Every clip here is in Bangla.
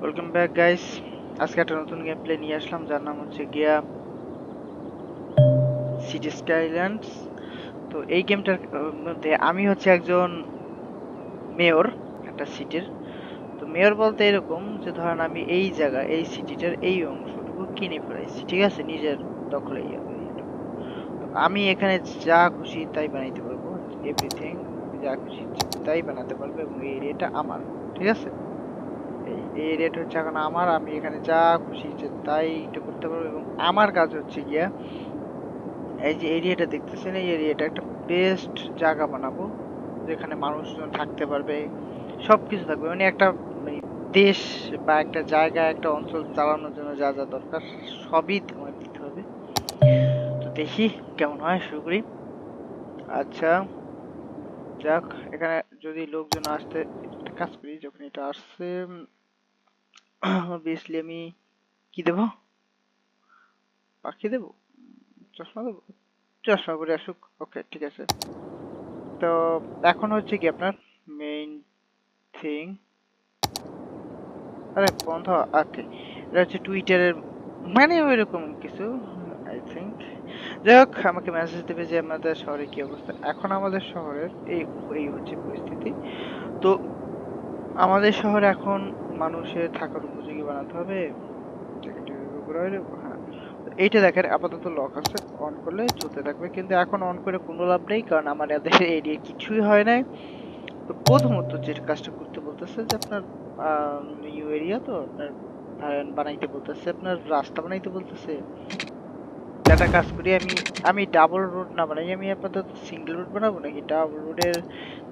Welcome back guys. আজকে একটা নতুন গেম প্লে নিয়ে আসলাম, যার নাম হচ্ছে গিয়া সিটি স্কাইল্যান্ডস। তো এই গেমটার মধ্যে আমি হচ্ছে একজন মেয়র একটা সিটির। তো মেয়র বলতে এরকম যে ধরেন আমি এই জায়গা এই সিটিটার এই অংশটুকু কিনে ফেলাইছি, ঠিক আছে, নিজের দখলেই হবে এইটুকু। তো আমি এখানে যা খুশি তাই বানাইতে পারবো, এভরিথিং আমি যা খুশি তাই বানাতে পারবো, এবং এই এরিয়াটা আমার, ঠিক আছে। এই এরিয়াটা হচ্ছে এখন আমার, আমি এখানে যা খুশি তাই এটা করতে পারবো, এবং আমার কাজ হচ্ছে গিয়া এই যে এরিয়াটা দেখতেছেন, এই এরিয়াটা একটা বেস্ট জায়গা বানাবো, যেখানে মানুষজন থাকতে পারবে, সবকিছু থাকবে, মানে একটা মানে দেশ বা একটা জায়গা একটা অঞ্চল চালানোর জন্য যা যা দরকার সবই আমার দিতে হবে। তো দেখি কেমন হয়, শুরু করি। আচ্ছা, যাক, এখানে যদি লোকজন আসতে একটা কাজ করি, যখন এটা আসছে অবভিয়াসলি আমি কি দেবো, পাখি দেবো, চশমা দেবো, চশমা পরে আসুক, ওকে ঠিক আছে। তো এখন হচ্ছে কি আপনার মেইন থিং, আরে বন্ধ, ওকে, এটা হচ্ছে টুইটারের, মানে ওইরকম কিছু আই থিঙ্ক। যাই হোক, আমাকে মেসেজ দেবে যে আমাদের শহরে কি অবস্থা। এখন আমাদের শহরের এই এই হচ্ছে পরিস্থিতি। তো আমাদের শহরে এখন মানুষের থাকার উপযোগী বানাতে হবে। হ্যাঁ, এইটা দেখেন আপাতত লক আছে, অন করলে চলতে থাকবে, কিন্তু এখন অন করে কোনো লাভ নেই, কারণ আমার এদের এরিয়া কিছুই হয় নাই। তো প্রথমত যে কাজটা করতে বলতেছে যে আপনার নিউ এরিয়া, তো আপনার ধরেন বানাইতে বলতেছে, আপনার রাস্তা বানাইতে বলতেছে। একটা কাজ করি, আমি আমি ডাবল রোড না বানাই, আমি আপাতত সিঙ্গেল রোড বানাবো, নাকি ডাবল রোডের,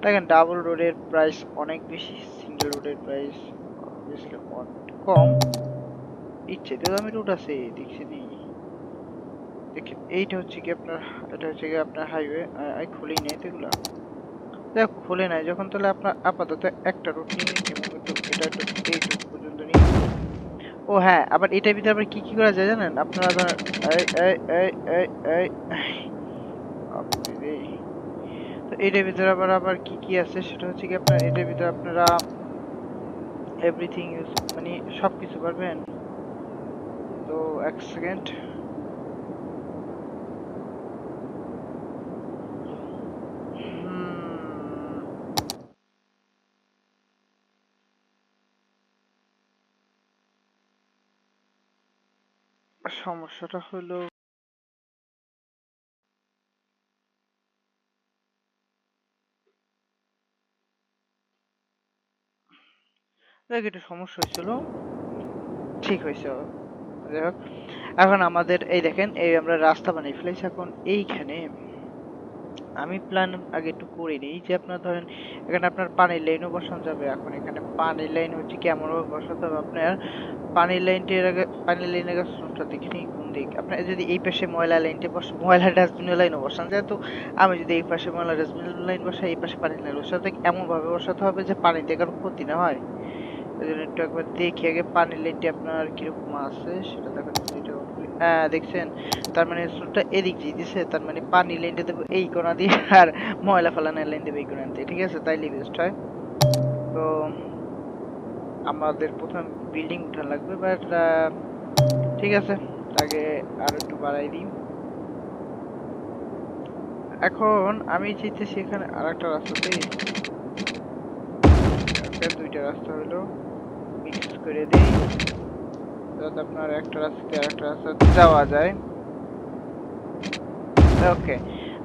দেখেন ডাবল রোডের প্রাইস অনেক বেশি, সিঙ্গেল রোডের প্রাইস অবভিয়াসলি অনেক কম। ইচ্ছে তো আমি রুট আছে দেখছি নি, দেখেন এইটা হচ্ছে কি আপনার, এটা হচ্ছে কি আপনার হাইওয়ে, খুলেই নাই তো এগুলা, দেখ খুলে নাই যখন, তাহলে আপনার আপাতত একটা রুট নিই, এবং এটা একটু এইটুকু পর্যন্ত নিই। ও হ্যাঁ, আবার এটার ভিতরে আবার কি কি করা যায় জানেন আপনারা, ধরেন এই এই এই এই এই বাপরে রে। তো এটার ভিতরে আবার আবার কি কি আছে, সেটা হচ্ছে কি আপনার এটার ভিতরে আপনারা এভরিথিং ইউজ, মানে সবকিছু পারবেন। তো এক সেকেন্ড, সমস্যাটা হলো, দেখ একটু সমস্যা হয়েছিল, ঠিক হয়েছে। যাই হোক, এখন আমাদের এই দেখেন এই আমরা রাস্তা বানিয়ে ফেলেছি। এখন এইখানে আমি প্ল্যান আগে একটু করে নিই, যে আপনার ধরেন এখানে আপনার পানির লাইনও বসানো যাবে। এখন এখানে পানির লাইন হচ্ছে কি এমন ভাবে বসাতে হবে আপনার, পানির লাইনটির আগে পানির লাইনের কাছে রুটটা দেখে নিই কোন দিক। আপনার যদি এই পাশে ময়লা লাইনটি ময়লা ডাস্টবিনের লাইনও বসানো যায়, তো আমি যদি এই পাশে ময়লা ডাস্টবিনের লাইন বসাই, এই পাশে পানির লাইন বসাতে এমন ভাবে বসাতে হবে যে পানিতে কারো ক্ষতি না হয়। এই জন্য একটু একবার দেখি আগে পানির লাইনটি আপনার কিরকম আছে সেটা দেখার জন্য এটা অন করি। হ্যাঁ দেখছেন, তার মানে স্রোতটা এদিক দিয়ে দিছে, তার মানে পানির লাইনটা দেবো এই কোণা দিয়ে, আর ময়লা ফেলানোর লাইন দেবো এই কোণা দিয়ে, ঠিক আছে, তাইলে বেস্ট হয়। তো আমাদের প্রথম বিল্ডিং উঠা লাগবে, বাট ঠিক আছে, আগে আর একটু বাড়াই দিই। এখন আমি চাইতেছি এখানে আর একটা রাস্তা দিই, দুইটা রাস্তা হইলো মিক্স করে দিই, যাতে আপনার একটা রাস্তা দিয়ে আরেকটা রাস্তা যাওয়া যায়। ওকে,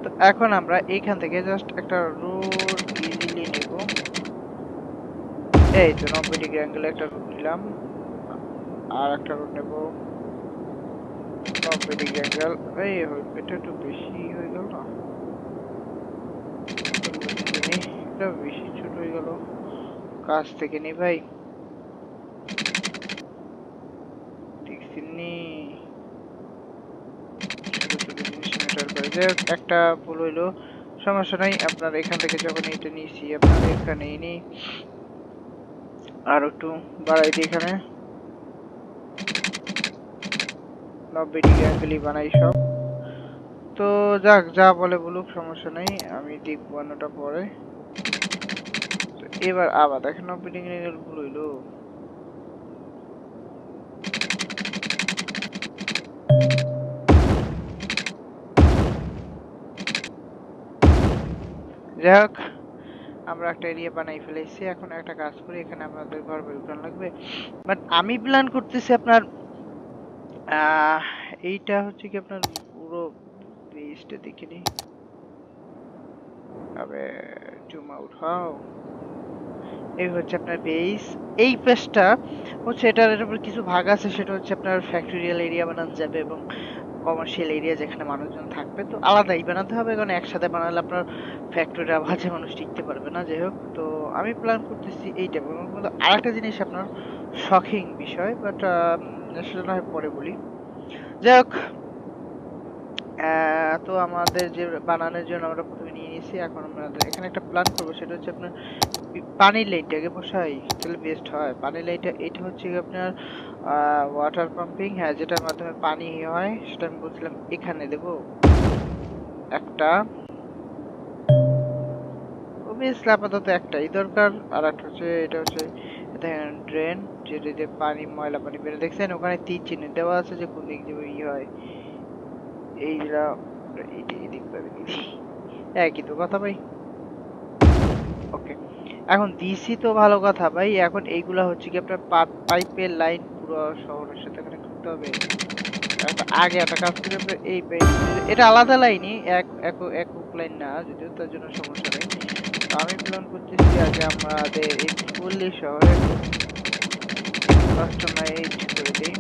তো এখন আমরা এইখান থেকে জাস্ট একটা রোড ইজিলি নেব। এই তো 90 ডিগ্রি অ্যাঙ্গেলে একটা রোড নিলাম, আর একটা রোড নেব 90 ডিগ্রি অ্যাঙ্গেল। এই এটা একটু বেশি হয়ে গেল না, এটা বেশি ছোট হয়ে গেল, কাছ থেকে নি ভাই, দেখছি নি, ছোট ছোট জিনিস ম্যাটার করে। যে একটা ভুল হইলো, সমস্যা নাই, আপনার এখান থেকে যখন এটা নিয়েছি আপনার এখানেই নি, আর একটু বাড়াই দিই এখানে, 90 ডিগ্রি অ্যাঙ্গেলই বানাই সব। তো যাক, যা বলে বলুক, সমস্যা নেই, আমি দেখবো অন্যটা পরে। তো এবার আবার দেখেন অপেনিং এর ভুল হইলো। যাই হোক, আমরা একটা এরিয়া বানাই ফেলেছি। এখন একটা কাজ করি, এখানে আমাদের ঘর বাড়ি উঠান লাগবে। বাট আমি প্ল্যান করতেছি আপনার আহ এইটা হচ্ছে কি আপনার পুরো বেসটা দেখে নি। আবে জুম আউট হাও। এই হচ্ছে আপনার বেস। এই পেজটা হচ্ছে এটার উপর কিছু ভাগ আছে, সেটা হচ্ছে আপনার ফ্যাক্টরিয়াল এরিয়া বানানো যাবে এবং কমার্শিয়াল এরিয়া যেখানে মানুষজন থাকবে। তো আলাদাই বানাতে হবে, কারণ একসাথে বানালে আপনার ফ্যাক্টরিটা বাজে মানুষ টিকতে পারবে না। যাই হোক, তো আমি প্ল্যান করতেছি এইটা। কিন্তু আরেকটা জিনিস আপনার শকিং বিষয়, বাট সেটা না হয় পরে বলি। যাই হোক, তো আমাদের যে বানানোর জন্য আমরা প্রথমে নিয়ে নিয়েছি, এখন আমরা এখানে একটা প্ল্যান করবো, সেটা হচ্ছে আপনার পানির লাইনটাকে বসাই, তাহলে বেস্ট হয়। পানির লাইনটা এটা হচ্ছে কি আপনার ওয়াটার পাম্পিং, হ্যাঁ, যেটার মাধ্যমে পানি হয়, সেটা আমি বলছিলাম এখানে দেবো একটা। অবভিয়াসলি আপাতত একটাই দরকার। আর একটা হচ্ছে এটা হচ্ছে দেখেন ড্রেন, যেটা দিয়ে পানি ময়লা পানি বেরো, দেখছেন ওখানে তীর চিহ্ন দেওয়া আছে যে কোন দিক দিয়ে ই হয়। এইটা এদিক পাবে একই তো কথা ভাই। ওকে, এখন দিছি তো ভালো কথা ভাই। এখন এইগুলা হচ্ছে কি আপনার পাইপের লাইন পুরো শহরের সাথে কানেক্ট করতে হবে। আগে একটা কাজ করে আমরা এই এটা আলাদা লাইনই, একক লাইন না, যদিও তার জন্য সমস্যা নেই। তো আমি প্ল্যান করতেছি আগে আমাদের এই পল্লী শহরে কাস্টমাইজ করে দিই।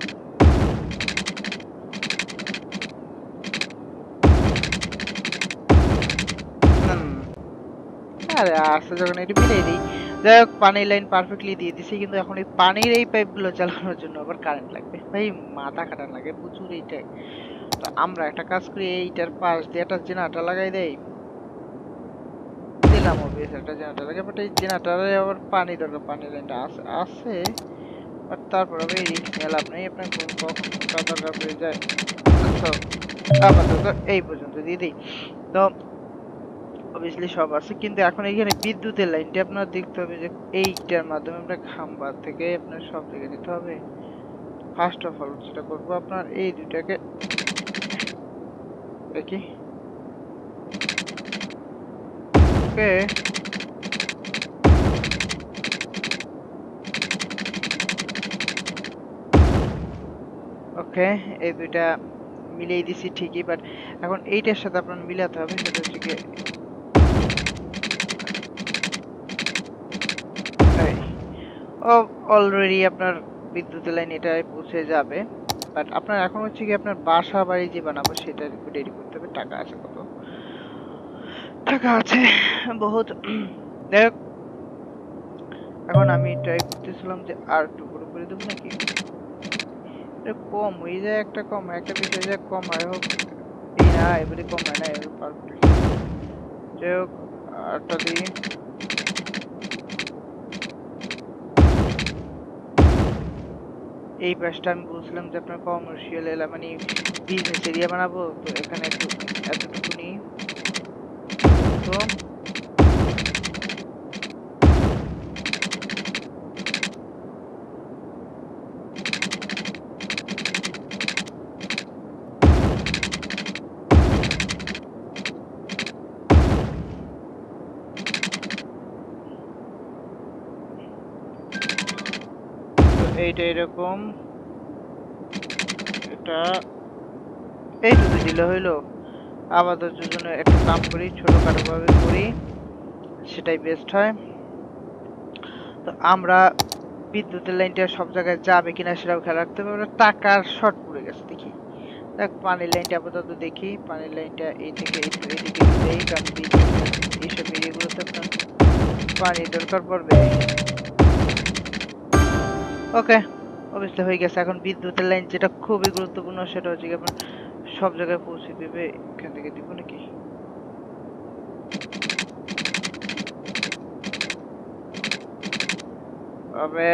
হুম, আরে আসলে যখন এটা মিলাই দিই। যাই হোক, পানির লাইন পারফেক্টলি দিয়ে দিছি, কিন্তু এখন এই পানির এই পাইপগুলো চালানোর জন্য আবার কারেন্ট লাগবে ভাই। মাথা খাটান লাগে প্রচুর এইটাই। তো আমরা একটা কাজ করি, এইটার পাশ দিয়ে একটা জেনারেটর লাগাই দেই। দিলাম অবভিয়াস একটা জেনারেটর লাগে, বাট এই জেনারেটরে আবার পানি দরকার। পানির লাইনটা আছে আছে, বাট তারপর আবার এই রিস্ক নিয়ে লাভ নেই। আপনার কোন কখন কোনটা দরকার পড়ে যায়। আচ্ছা, আপাতত এই পর্যন্ত দিয়ে দিই। তো অবভিয়াসলি সব আছে, কিন্তু এখন এইখানে বিদ্যুতের লাইনটা আপনার দেখতে হবে যে এইটার মাধ্যমে আমরা খাম্বা থেকে আপনার সব জায়গায় দিতে হবে। ফার্স্ট অফ অল যেটা করবো, আপনার এই দুইটাকে দেখি। ওকে, ওকে, এই দুইটা মিলিয়ে দিছি ঠিকই, বাট এখন এইটার সাথে আপনার মিলাতে হবে। সেটা হচ্ছে কি এই অলরেডি আপনার বিদ্যুতের লাইন এটাই পৌঁছে যাবে। বাট আপনার এখন হচ্ছে কি আপনার বাসা বাড়ি যে বানাবো সেটা রেডি করতে হবে। টাকা আছে কত? টাকা আছে বহুত। যাই হোক, এখন আমি ট্রাই করতেছিলাম যে আর একটু বড় করে দেবো নাকি। এটা কম হয়ে যায়, একটা কম হয়, একটা বেশি হয়ে যায়, কম হয় হোক। এই না, এবারে কম হয় না, এবারে পারফেক্ট। যাই হোক, আরটা দিই। এই পাশটা আমি বলছিলাম যে আপনার কমার্শিয়াল এলাকা মানে বিজনেস এরিয়া বানাবো, তো এখানে একটু এতটুকু নিই। তো এইটা এরকম, এটা এইটুকু দিলে হইলো। আপাতত জন্য একটু কাম করি, ছোটখাটো ভাবে করি, সেটাই বেস্ট হয়। তো আমরা বিদ্যুতের লাইনটা সব জায়গায় যাবে কিনা সেটাও খেয়াল রাখতে হবে। আমরা টাকার শর্ট পড়ে গেছে দেখি। দেখ, পানির লাইনটা আপাতত দেখি। পানির লাইনটা এই থেকে একটু এদিকে একটু দেই, কারণ এইসব এরিয়াগুলোতে আপনার পানির দরকার পড়বে। ওকে, অবশ্যই হয়ে গেছে। এখন বিদ্যুতের লাইন যেটা খুবই গুরুত্বপূর্ণ, সেটা হচ্ছে কি আপনার সব জায়গায় পৌঁছে দেবে। এখান থেকে দিব নাকি? তবে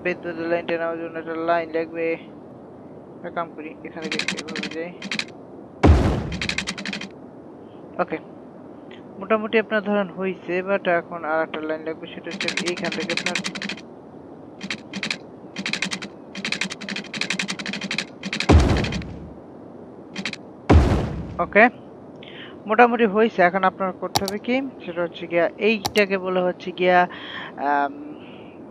বিদ্যুতের লাইনটা নেওয়ার জন্য একটা লাইন লাগবে। একটা কাম করি, এখান থেকে এভাবে যাই। ওকে, মোটামুটি আপনার ধরেন হয়েছে, বাট এখন আর একটা লাইন লাগবে, সেটা হচ্ছে এইখান থেকে আপনার ওকে মোটামুটি হয়েছে। এখন আপনার করতে হবে কি, সেটা হচ্ছে গিয়া এইটাকে বলা হচ্ছে গিয়া আম,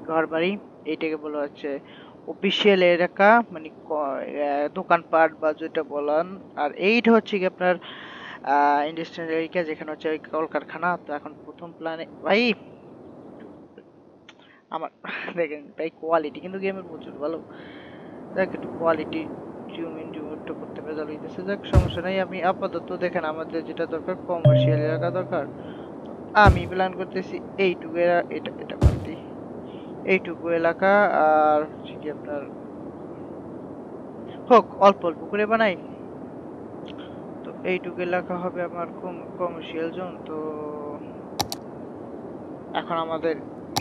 ঘর বাড়ি, এইটাকে বলা হচ্ছে অফিসিয়াল এলাকা, মানে দোকানপাট বা যেটা বলেন। আর এইটা হচ্ছে কি আপনার ইন্ডাস্ট্রিয়াল এরিয়া, যেখানে হচ্ছে ওই কলকারখানা। তো এখন প্রথম প্ল্যানে ভাই আমার দেখেন ভাই, কোয়ালিটি কিন্তু গেমের প্রচুর ভালো। দেখ একটু কোয়ালিটি জুম ইনটা করতে ভেজাল হইতেছে, যাক সমস্যা নাই। আমি আপাতত দেখেন আমাদের যেটা দরকার কমার্শিয়াল এলাকা দরকার। তো আমি প্ল্যান করতেছি এইটুকু এটা এটা বাদ দিই, এইটুকু এলাকা। আর হচ্ছে কি আপনার হোক অল্প অল্প করে বানাই। তো এইটুকু এলাকা হবে আমার কমার্শিয়াল জোন। তো এখন আমাদের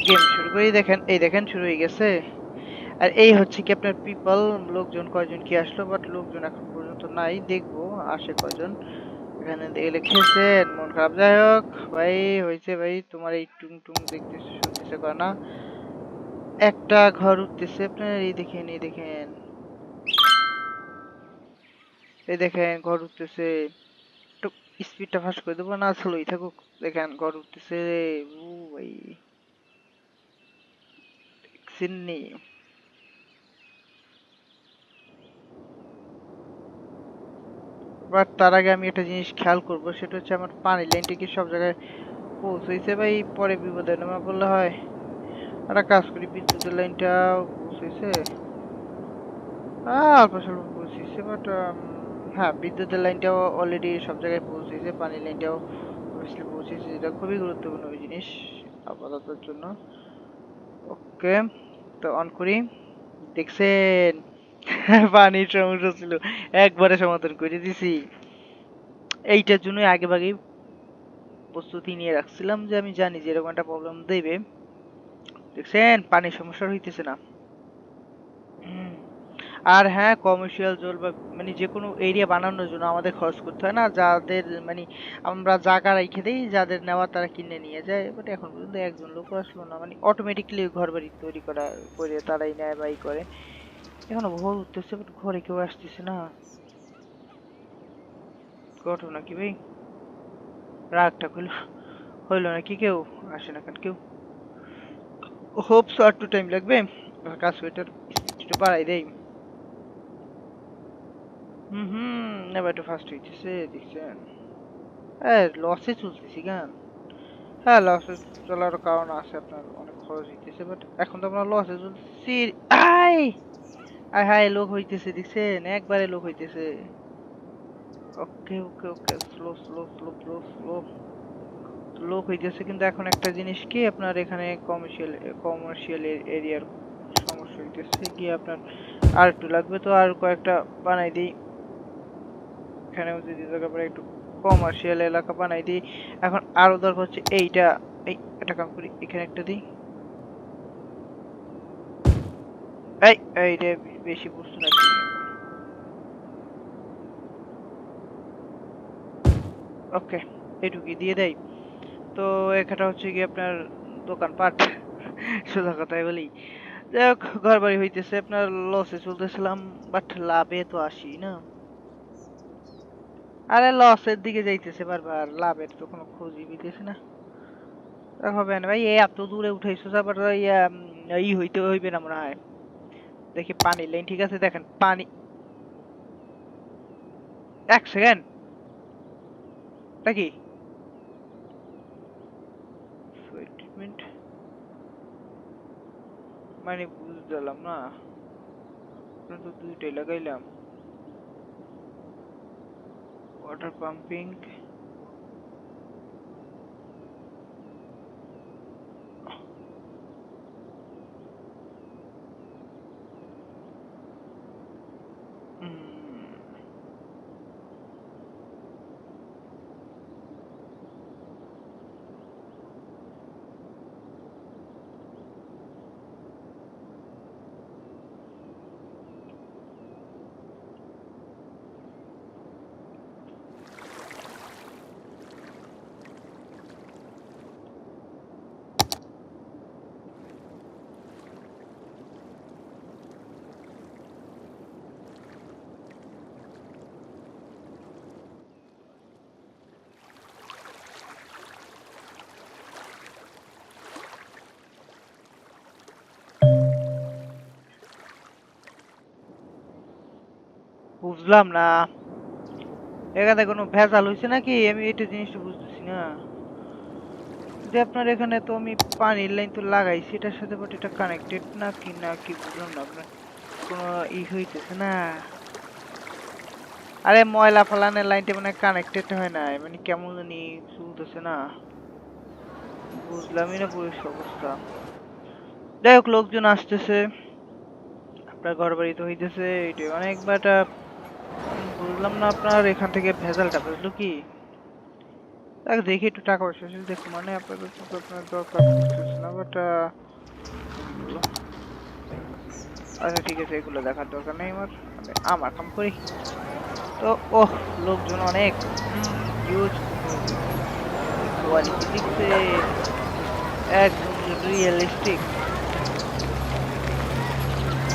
গেম শুরু করি। দেখেন এই দেখেন শুরু হয়ে গেছে। আর এই হচ্ছে কি আপনার পিপল, লোকজন কয়জন কি আসলো, বাট লোকজন এখন পর্যন্ত নাই, দেখবো আসে কয়জন। এখানে দেখে লিখেছেন মন খারাপ, যাই হোক ভাই হয়েছে ভাই। তোমার এই টুং টুং দেখতেছে শুনতেছে করে না, একটা ঘর উঠতেছে আপনার। এই দেখেন এই দেখেন এই দেখেন ঘর উঠতেছে। একটু স্পিডটা ফাস্ট করে দেবো না, স্লোই থাকুক। দেখেন ঘর উঠতেছে। ও ভাই দেখছেননি? বাট তার আগে আমি একটা জিনিস খেয়াল করব, সেটা হচ্ছে আমার পানির লাইনটা কি সব জায়গায় পৌঁছেছে ভাই, পরে বিপদে নেমে পড়লে হয়। একটা কাজ করি, বিদ্যুতের লাইনটা পৌঁছেছে, অল্প স্বল্প পৌঁছেছে, বাট হ্যাঁ বিদ্যুতের লাইনটাও অলরেডি সব জায়গায় পৌঁছেছে, পানির লাইনটাও অবভিয়াসলি পৌঁছেছে, যেটা খুবই গুরুত্বপূর্ণ ওই জিনিস আপাততর জন্য। ওকে, তো অন করি। দেখছেন? পানির সমস্যা ছিল, একবারে সমাধান করে দিছি। এইটার জন্যই আগে ভাগেই প্রস্তুতি নিয়ে রাখছিলাম, যে আমি জানি যে এরকম একটা প্রবলেম দেবে। দেখছেন পানির সমস্যা হইতেছে না। হুম। আর হ্যাঁ, কমার্শিয়াল জোন বা মানে যে কোনো এরিয়া বানানোর জন্য আমাদের খরচ করতে হয় না, যাদের মানে আমরা জায়গা রেখে দিই, যাদের নেওয়া তারা কিনে নিয়ে যায়। বাট এখন পর্যন্ত একজন লোক আসলো না, মানে অটোমেটিকলি ঘর বাড়ি তৈরি করা করে তারাই নেয় বাই করে। এখনো ঘর উঠতেছে, বাট ঘরে কেউ আসতেছে না। ঘটনা কি ভাই? রাগটা হইলো হইলো নাকি? কেউ আসে না কেন কেউ? হোপস আর একটু টাইম লাগবে। কাজ ওইটার একটু বাড়াই দেই। এবার একটু ফাস্ট হইতেছে, দেখছেন? লসে চলতেছি গান। হ্যাঁ, লসে চলার কারণ আছে, আপনার অনেক খরচ হইতেছে, বাট এখন তো আমরা লসে চলতেছি। আই আয় হায়, লোক হইতেছে দেখছেন, একবারে লোক হইতেছে। Okay okay okay, slow slow slow slow slow. লোক হইতেছে, কিন্তু এখন একটা জিনিস কি, আপনার এখানে কমার্শিয়াল এরিয়ার সমস্যা হইতেছে কি আপনার, আর একটু লাগবে। তো আর কয়েকটা বানাই দিই এখানেও, যদি দরকার পড়ে একটু কমার্শিয়াল এলাকা বানাই দিই। এখন আরো দরকার হচ্ছে এইটা। এই একটা কাম করি, এখানে একটা দিই। এই এইটা বেশি বুঝছো নাকি? ওকে, এইটুকুই দিয়ে দেই। তো এখানটা হচ্ছে কি আপনার দোকানপাট, সোজা কথাই বলি। যাই হোক, ঘর বাড়ি হইতেছে, আপনার লসে চলতেছিলাম, বাট লাভে তো আসি না। আরে লসের দিকে যাইতেছে বারবার, লাভের তো কোনো খোঁজই পেতেছি না। তা হবে না ভাই, এই এত দূরে উঠাইছো, আবার হইতে হইবে না মনে হয়। দেখি পানির লাইন ঠিক আছে, দেখেন পানি। এক সেকেন্ড, নাকি ট্রিটমেন্ট, মানে বুঝলাম না। আমরা তো দুইটাই লাগাইলাম, ওয়াটার পাম্পিং। বুঝলাম না এখানে কোনো ভেজাল হয়েছে নাকি, আমি এটা জিনিসটা বুঝতেছি না। যে আপনার এখানে তো আমি পানির লাইন তো লাগাইছি এটার সাথে, বাট এটা কানেক্টেড না কি বুঝলাম না। আপনার কোনো হইতেছে না। আরে ময়লা ফালানের লাইনটা মানে কানেক্টেড হয় না, মানে কেমন জানি চলতেছে না, বুঝলামই না পুরো অবস্থা। যাই হোক, লোকজন আসতেছে, আপনার ঘর বাড়ি তো হইতেছে, এটা অনেকবার বুঝলাম না আপনার এখান থেকে ভেজালটা বুঝলো কি। তাকে দেখি একটু টাকা পয়সা শেষ দেখো, মানে আপাতত তো আপনার দরকার পড়তেছে না, বাট কি বলো। আচ্ছা ঠিক আছে, এগুলো দেখার দরকার নেই আমার, আমি আমার কাম করি। তো ওহ, লোকজন অনেক হিউজ, কোয়ালিটি দেখছে একদম রিয়েলিস্টিক।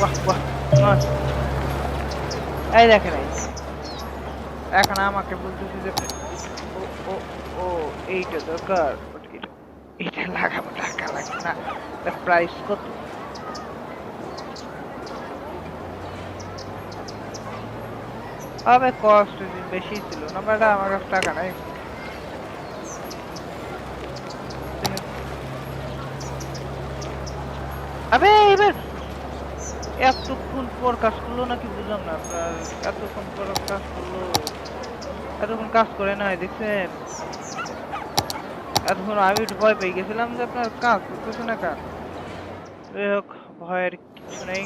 বাহ বাহ, মাস এই দেখেন, এই এখন আমাকে বলতেছে যে ও ও ও এইটা দরকার, but এটা এটা লাগাবো, টাকা লাগবে না, প্রাইস কত। আবে কস্ট বেশি ছিল না, বাট আমার কাছে টাকা নাই। আবে এবার এতক্ষণ পর কাজ করলো নাকি বুঝলাম না আপনার, এতক্ষণ পর কাজ করলো, এতক্ষণ কাজ করে নাই দেখছেন। এতক্ষণ আমি একটু ভয় পেয়ে গেছিলাম যে আপনার কাজ করতেছে না কাজ। যাই হোক, ভয়ের কিছু নেই,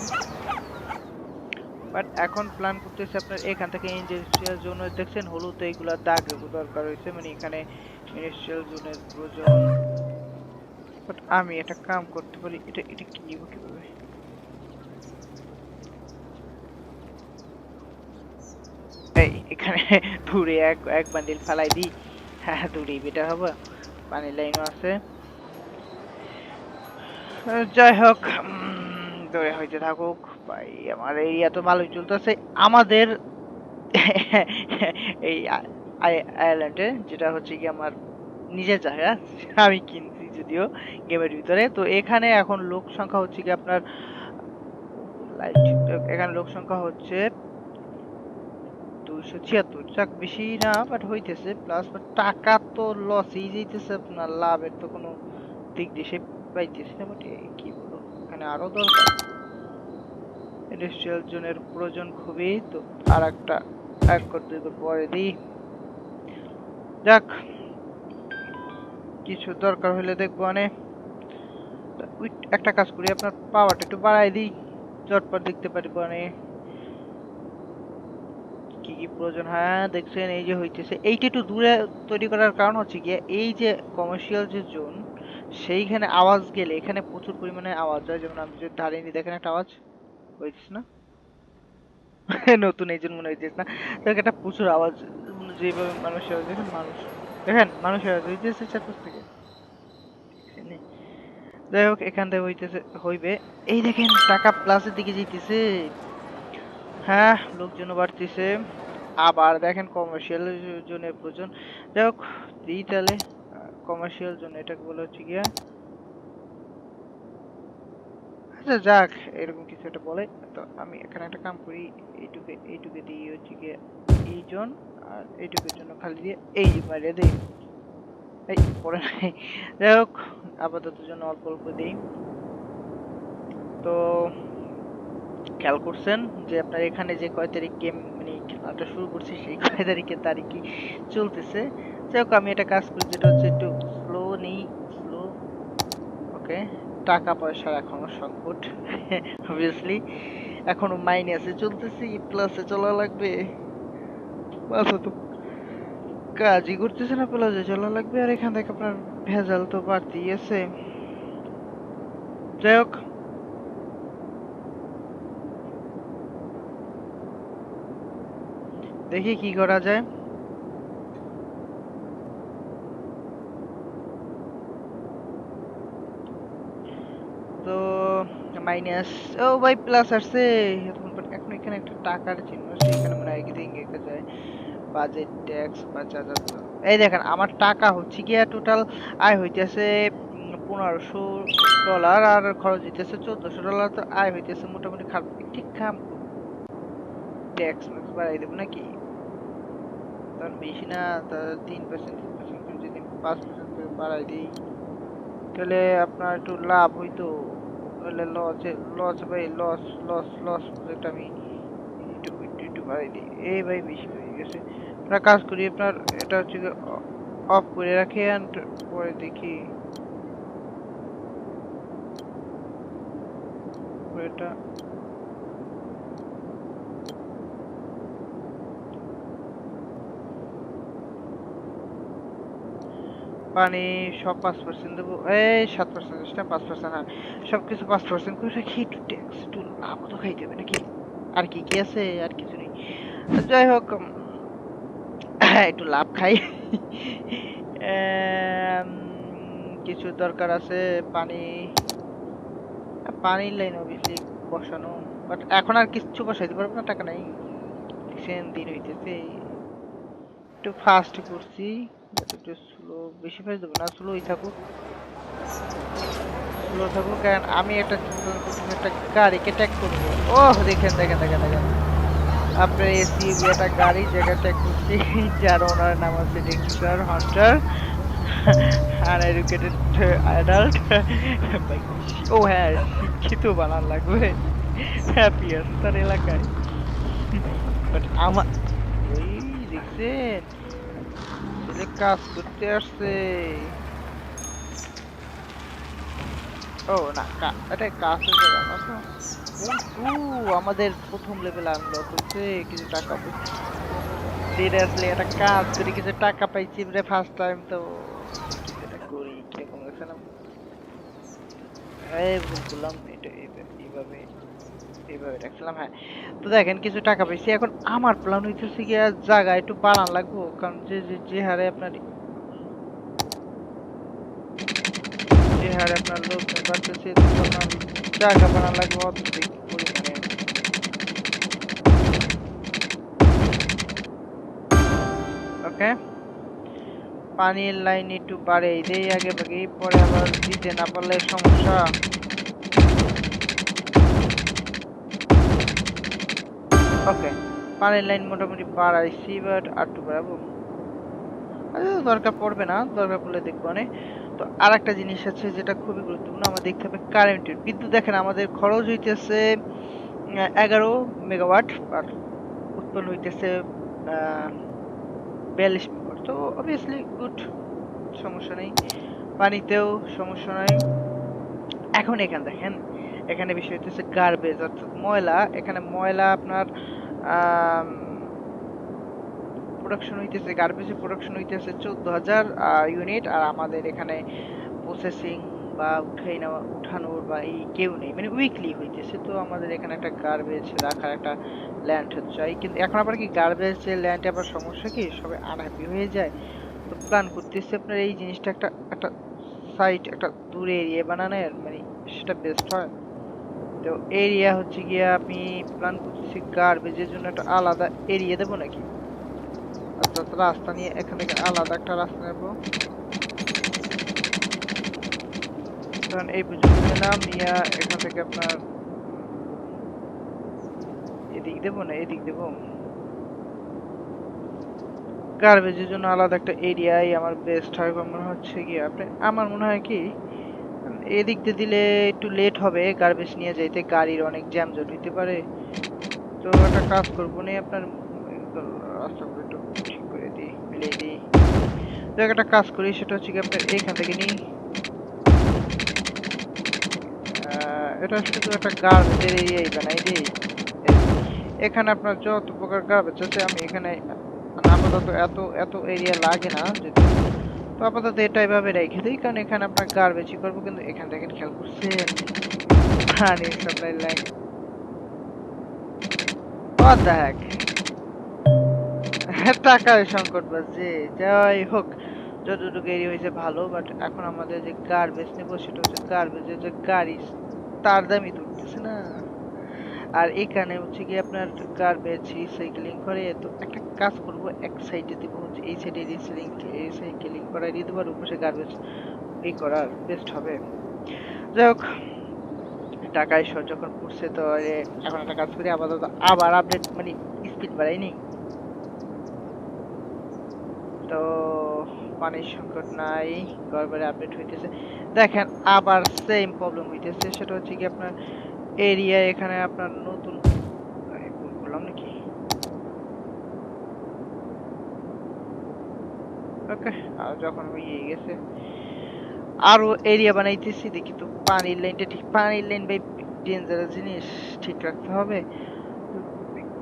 বাট এখন প্ল্যান করতেছি আপনার এখান থেকে ইন্ডাস্ট্রিয়াল জোন দেখছেন হলুদ এইগুলা দাগ দরকার হয়েছে, মানে এখানে ইন্ডাস্ট্রিয়াল জোনের প্রয়োজন। বাট আমি একটা কাম করতে পারি, এটা এটা কি নিব কিভাবে। এই এখানে দূরে এক এক বান্ডিল ফালাই দিই, হ্যাঁ দূরেই বেটার হবে, পানির লাইনও আছে। যাই হোক, দূরে হইতে থাকুক ভাই, আমার এরিয়া তো ভালোই চলতেছে আমাদের এই আয়ারল্যান্ডে, যেটা হচ্ছে কি আমার নিজের জায়গা, আমি কিনছি যদিও গেমের ভিতরে। তো এখানে এখন লোক সংখ্যা হচ্ছে কি আপনার লাইট, এখানে লোক সংখ্যা হচ্ছে 276, যাক বেশি না বাট হইতেছে প্লাস, বাট টাকা তো লসই যাইতেছে আপনার, লাভের তো কোনো দিক দেশে পাইতেছি না, বাট কি বলবো, এখানে আরো দরকার ইন্ডাস্ট্রিয়াল জোনের প্রয়োজন খুবই। তো আর একটা এক করতে পরে দিই, যাক কিছু দরকার হলে দেখবো মানে। একটা কাজ করি, আপনার পাওয়ারটা একটু বাড়াই দিই, চটপট দেখতে পারি মানে কি কি প্রয়োজন। হ্যাঁ দেখছেন এই যে হইতেছে, এইটা একটু দূরে তৈরি করার কারণ হচ্ছে গিয়ে এই যে কমার্শিয়াল যে জোন, সেইখানে আওয়াজ গেলে এখানে প্রচুর পরিমাণে আওয়াজ হয়, যেমন আমি যদি দাঁড়িয়ে নি দেখেন একটা আওয়াজ হইতেছে না। নতুন এই জন্য মনে হইতেছে না, দেখ একটা প্রচুর আওয়াজ, যেভাবে মানুষের আওয়াজ দেখেন, দেখেন মানুষের আওয়াজ হইতেছে চারপাশ থেকে। যাই হোক, এখান থেকে হইতেছে হইবে, এই দেখেন টাকা প্লাসের দিকে যাইতেছে, হ্যাঁ লোকজন বাড়তেছে। আবার দেখেন কমার্শিয়াল জোনের প্রয়োজন। যাই হোক দিই তাহলে, কমার্শিয়াল জোন এটাকে বলা হচ্ছে গিয়া, আচ্ছা যাক এরকম কিছু একটা বলে। তো আমি এখানে একটা কাম করি, এইটুকে দিয়ে হচ্ছে গিয়ে এই জোন, আর এইটুকুর জন্য খালি দিয়ে এই মারিয়ে দেই, এই পরে নাই। যাই হোক, আপাতত জন্য অল্প অল্প দিই। তো খেয়াল করছেন যে আপনার এখানে যে কয় তারিখ গেম মানে খেলাটা শুরু করছে সেই কয় তারিখই চলতেছে। যাই হোক, আমি একটা কাজ করি যেটা হচ্ছে একটু স্লো নেই, স্লো। ওকে, টাকা পয়সার এখনো সংকট অবভিয়াসলি, এখনো মাইনাসে চলতেছি, প্লাসে চলা লাগবে, মাথা তো কাজই করতেছে না, প্লাসে চলা লাগবে, আর এখান থেকে আপনার ভেজাল তো বাড়তেই আছে। যাই হোক, দেখি কি করা যায়। তো মাইনাস, ও ভাই প্লাস আসছে এখন, but এখন এখানে একটা টাকার চিহ্ন আছে, এখানে মানে আই থিঙ্ক দেখা যায় বাজেট ট্যাক্স বা যা যা যা। এই দেখেন আমার টাকা হচ্ছে গিয়া টোটাল আয় হইতেছে $1500, আর খরচ হইতেছে $1400। তো আয় হইতেছে মোটামুটি খারাপ, ঠিক কাম করবো। ট্যাক্স ম্যাক্স বাড়াই দেবো নাকি? কারণ বেশি না, তার 3% 3% করে যদি 5% করে বাড়াই দিই তাহলে আপনার একটু লাভ হইতো। তাহলে লস ভাই, লস লস লস প্রজেক্ট আমি একটু একটু একটু বাড়াই দিই। এই ভাই বেশি হয়ে গেছে। একটা কাজ করি, আপনার এটা হচ্ছে অফ করে রাখি and পরে দেখি এটা। পানি সব 5% দেবো, এই 7% না 5%, হ্যাঁ সবকিছু 5% করে রাখি, একটু ট্যাক্স একটু লাভ তো খাইতে হবে নাকি? আর কি কি আছে? আর কিছু নেই। যাই হোক, একটু লাভ খাই। এম, কিছু দরকার আছে পানি, পানির লাইন অবভিয়াসলি বসানো, বাট এখন আর কিচ্ছু বসাইতে পারবো না, টাকা নাই। দেখছেন দিন হইতেছে, একটু ফাস্ট করছি যাতে একটু স্লো, বেশি ফাস্ট দেবো না, স্লোই থাকুক, স্লো থাকুক, কারণ আমি একটা চিন্তা করতেছি একটা গাড়িকে ট্যাগ করবো। ওহ দেখেন দেখেন দেখেন দেখেন, আপনার এসইউভি একটা গাড়ি যেটা ট্যাগ করছি, যার ওনার নাম আছে ডেক্সটার হান্টার, আনএডুকেটেড অ্যাডাল্ট। ও হ্যাঁ, শিক্ষিত বানান লাগবে, হ্যাপি আছে তার এলাকায়। বাট আমার ওই দেখছেন, ছেলে কাজ করতে আসছে। ও না, এটা কাছে যাবে না তো। আমাদের প্রথম লেভেল আনলক হচ্ছে, কিছু টাকা পাইছি। সিরিয়াসলি একটা কাজ করে কিছু টাকা পাইছি রে, ফার্স্ট টাইম তো। কিছু একটা করি, কিরকম লাগছে না? এই ভুল করলাম, এটা এইভাবে এইভাবে রাখছিলাম, হ্যাঁ। তো দেখেন কিছু টাকা পাইছি, এখন আমার প্ল্যান হইতেছে গিয়া জায়গা একটু বাড়ান লাগবো, কারণ যে হারে আপনার, যে হারে আপনার লোকজন বাড়তেছে, তো আপনার জায়গা বাড়ান লাগবে অত্যধিক পরিমাণে। ওকে, পানির লাইন একটু বাড়িয়ে দেই আগে ভাগে, পরে আবার দিতে না পারলে সমস্যা। ওকে, পানির লাইন মোটামুটি বাড়াইছি, বাট আর একটু বাড়াবো। দরকার পড়বে না, দরকার পড়লে দেখবো অনেক। তো আর একটা জিনিস আছে যেটা খুবই গুরুত্বপূর্ণ, আমার দেখতে হবে কারেন্টের বিদ্যুৎ। দেখেন আমাদের খরচ হইতেছে 11 মেগাওয়াট, আর উৎপন্ন হইতেছে 42 মেগাওয়াট, তো অবভিয়াসলি গুড, সমস্যা নেই। পানিতেও সমস্যা নাই। এখন এখানে দেখেন, এখানে বিষয় হচ্ছে গার্বেজ অর্থাৎ ময়লা। এখানে ময়লা আপনার প্রোডাকশন হইতেছে, গার্বেজের প্রোডাকশন হইতেছে 14,000 ইউনিট, আর আমাদের এখানে প্রসেসিং বা উঠাই নেওয়া, উঠানোর বা এই কেউ নেই, মানে উইকলি হইতেছে। তো আমাদের এখানে একটা গার্বেজ রাখার একটা ল্যান্ড চাই, কিন্তু এখন আবার কি গার্বেজ ল্যান্ডে আবার সমস্যা কি, সবাই আনহ্যাপি হয়ে যায়। তো প্ল্যান করতেছি আপনার এই জিনিসটা একটা একটা সাইট, একটা দূরে এরিয়া বানানোর, মানে সেটা বেস্ট হয়। তো এরিয়া হচ্ছে গিয়ে আমি প্ল্যান করতেছি গার্বেজের জন্য একটা আলাদা এরিয়া দেবো নাকি, অর্থাৎ রাস্তা নিয়ে এখান থেকে আলাদা একটা রাস্তা নেবো। কারণ এই পর্যন্ত নিলাম নিয়ে এখান থেকে আপনার এদিক দেবো না এদিক দেবো, গার্বেজের জন্য আলাদা একটা এরিয়াই আমার বেস্ট হয় মনে হচ্ছে কি। আপনি, আমার মনে হয় কি এদিক দিয়ে দিলে একটু লেট হবে গার্বেজ নিয়ে যাইতে, গাড়ির অনেক জ্যামজট হইতে পারে। তো একটা কাজ করবো নি আপনার, রাস্তাগুলো একটু ঠিক করে দিই, মিলিয়ে দিই। তো একটা কাজ করি, সেটা হচ্ছে কি আপনার এইখান থেকে নিই, এটা শুধু একটা গার্বেজের এরিয়াই বানাই দিই। এখানে আপনার যত প্রকার গার্বেজ আছে আমি এখানে, মানে আপাতত এত এত এরিয়া লাগে না যেহেতু, তো আপাতত এটা এভাবে রেখে দিই, কারণ এখানে আপনার গার্বেজই করবো। কিন্তু এখান থেকে খেয়াল করছেন পানির supply line, what the heck, টাকার সংকট বাজে। যাই হোক, যতটুকু এরিয়া হয়েছে ভালো, বাট এখন আমাদের যে গার্বেজ নেবো সেটা হচ্ছে গার্বেজের যে গাড়ি, তার দামই তো উঠতেছে না। আর এখানে হচ্ছে কি আপনার গার্বেজ রিসাইক্লিং করে, তো একটা কাজ করব, এক সাইডে দিব হচ্ছে, এই সাইডে রিসাইক্লিং করা দিয়ে দেবো, আর উপরে গার্বেজ এই করার বেস্ট হবে। যাই হোক, টাকা ঈশ্বর যখন পড়ছে তো এখন একটা কাজ করি, আপাতত আবার আপডেট, মানে স্পিড বাড়াই নেই। তো পানির সংকট নাই, গড়বাড়ি আপডেট হইতেছে। দেখেন আবার সেম প্রবলেম হইতেছে, সেটা হচ্ছে কি আপনার এরিয়া এখানে আপনার নতুন ভুল করলাম নাকি? ওকে, আর যখন হয়ে গেছে আরো এরিয়া বানাইতেছি, দেখি তো পানির লাইনটা ঠিক, পানির লাইন ভাই ডেঞ্জারাস জিনিস, ঠিক রাখতে হবে। তো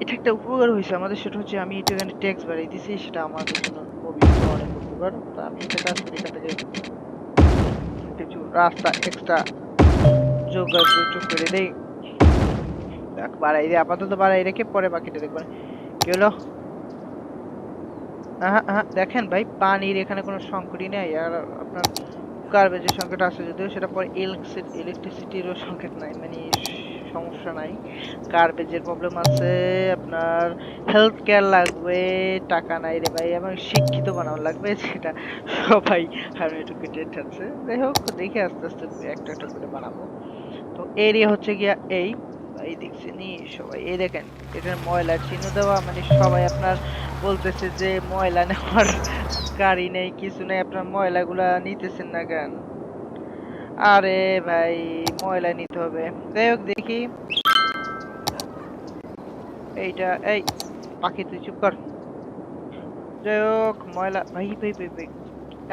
এটা একটা উপকার হয়েছে আমাদের, সেটা হচ্ছে আমি এটা এখানে ট্যাক্স বাড়াই দিছি, সেটা আমাদের জন্য ভবিষ্যতে অনেক উপকার। তো আমি একটা কাজ করি, এখান থেকে কিছু রাস্তা এক্সট্রা যোগাযোগ করে দেই, দেখ বাড়াই দিই, আপাতত বাড়াই রেখে পরে বাকিটা দেখবেন। কি হলো? হ্যাঁ হ্যাঁ, দেখেন ভাই পানির এখানে কোনো সংকটই নেই, আর আপনার গার্বেজের সংকট আছে যদিও, সেটা পরে ইলেকট্রিসিটিরও সংকট নাই, মানে সমস্যা নাই। গার্বেজের প্রবলেম আছে, আপনার হেলথ কেয়ার লাগবে, টাকা নাই রে ভাই, আমার শিক্ষিত বানানো লাগবে, সেটা সবাই এডুকেটেড আছে। যাই হোক, দেখে আস্তে আস্তে একটা একটা করে বানাবো। তো এরিয়া হচ্ছে গিয়া এই দেখছেন সবাই, এই দেখেন এটার ময়লার চিহ্ন দেওয়া, মানে সবাই আপনার বলতেছে যে ময়লা নেওয়ার গাড়ি নেই, কিছু নেই, আপনার ময়লাগুলা নিতেছেন না কেন? আরে ভাই ময়লা নিতে হবে। যাই হোক দেখি এইটা, এই পাখি তুই চুপ কর। যাই হোক ময়লা ভাই ভাই ভাই ভাই,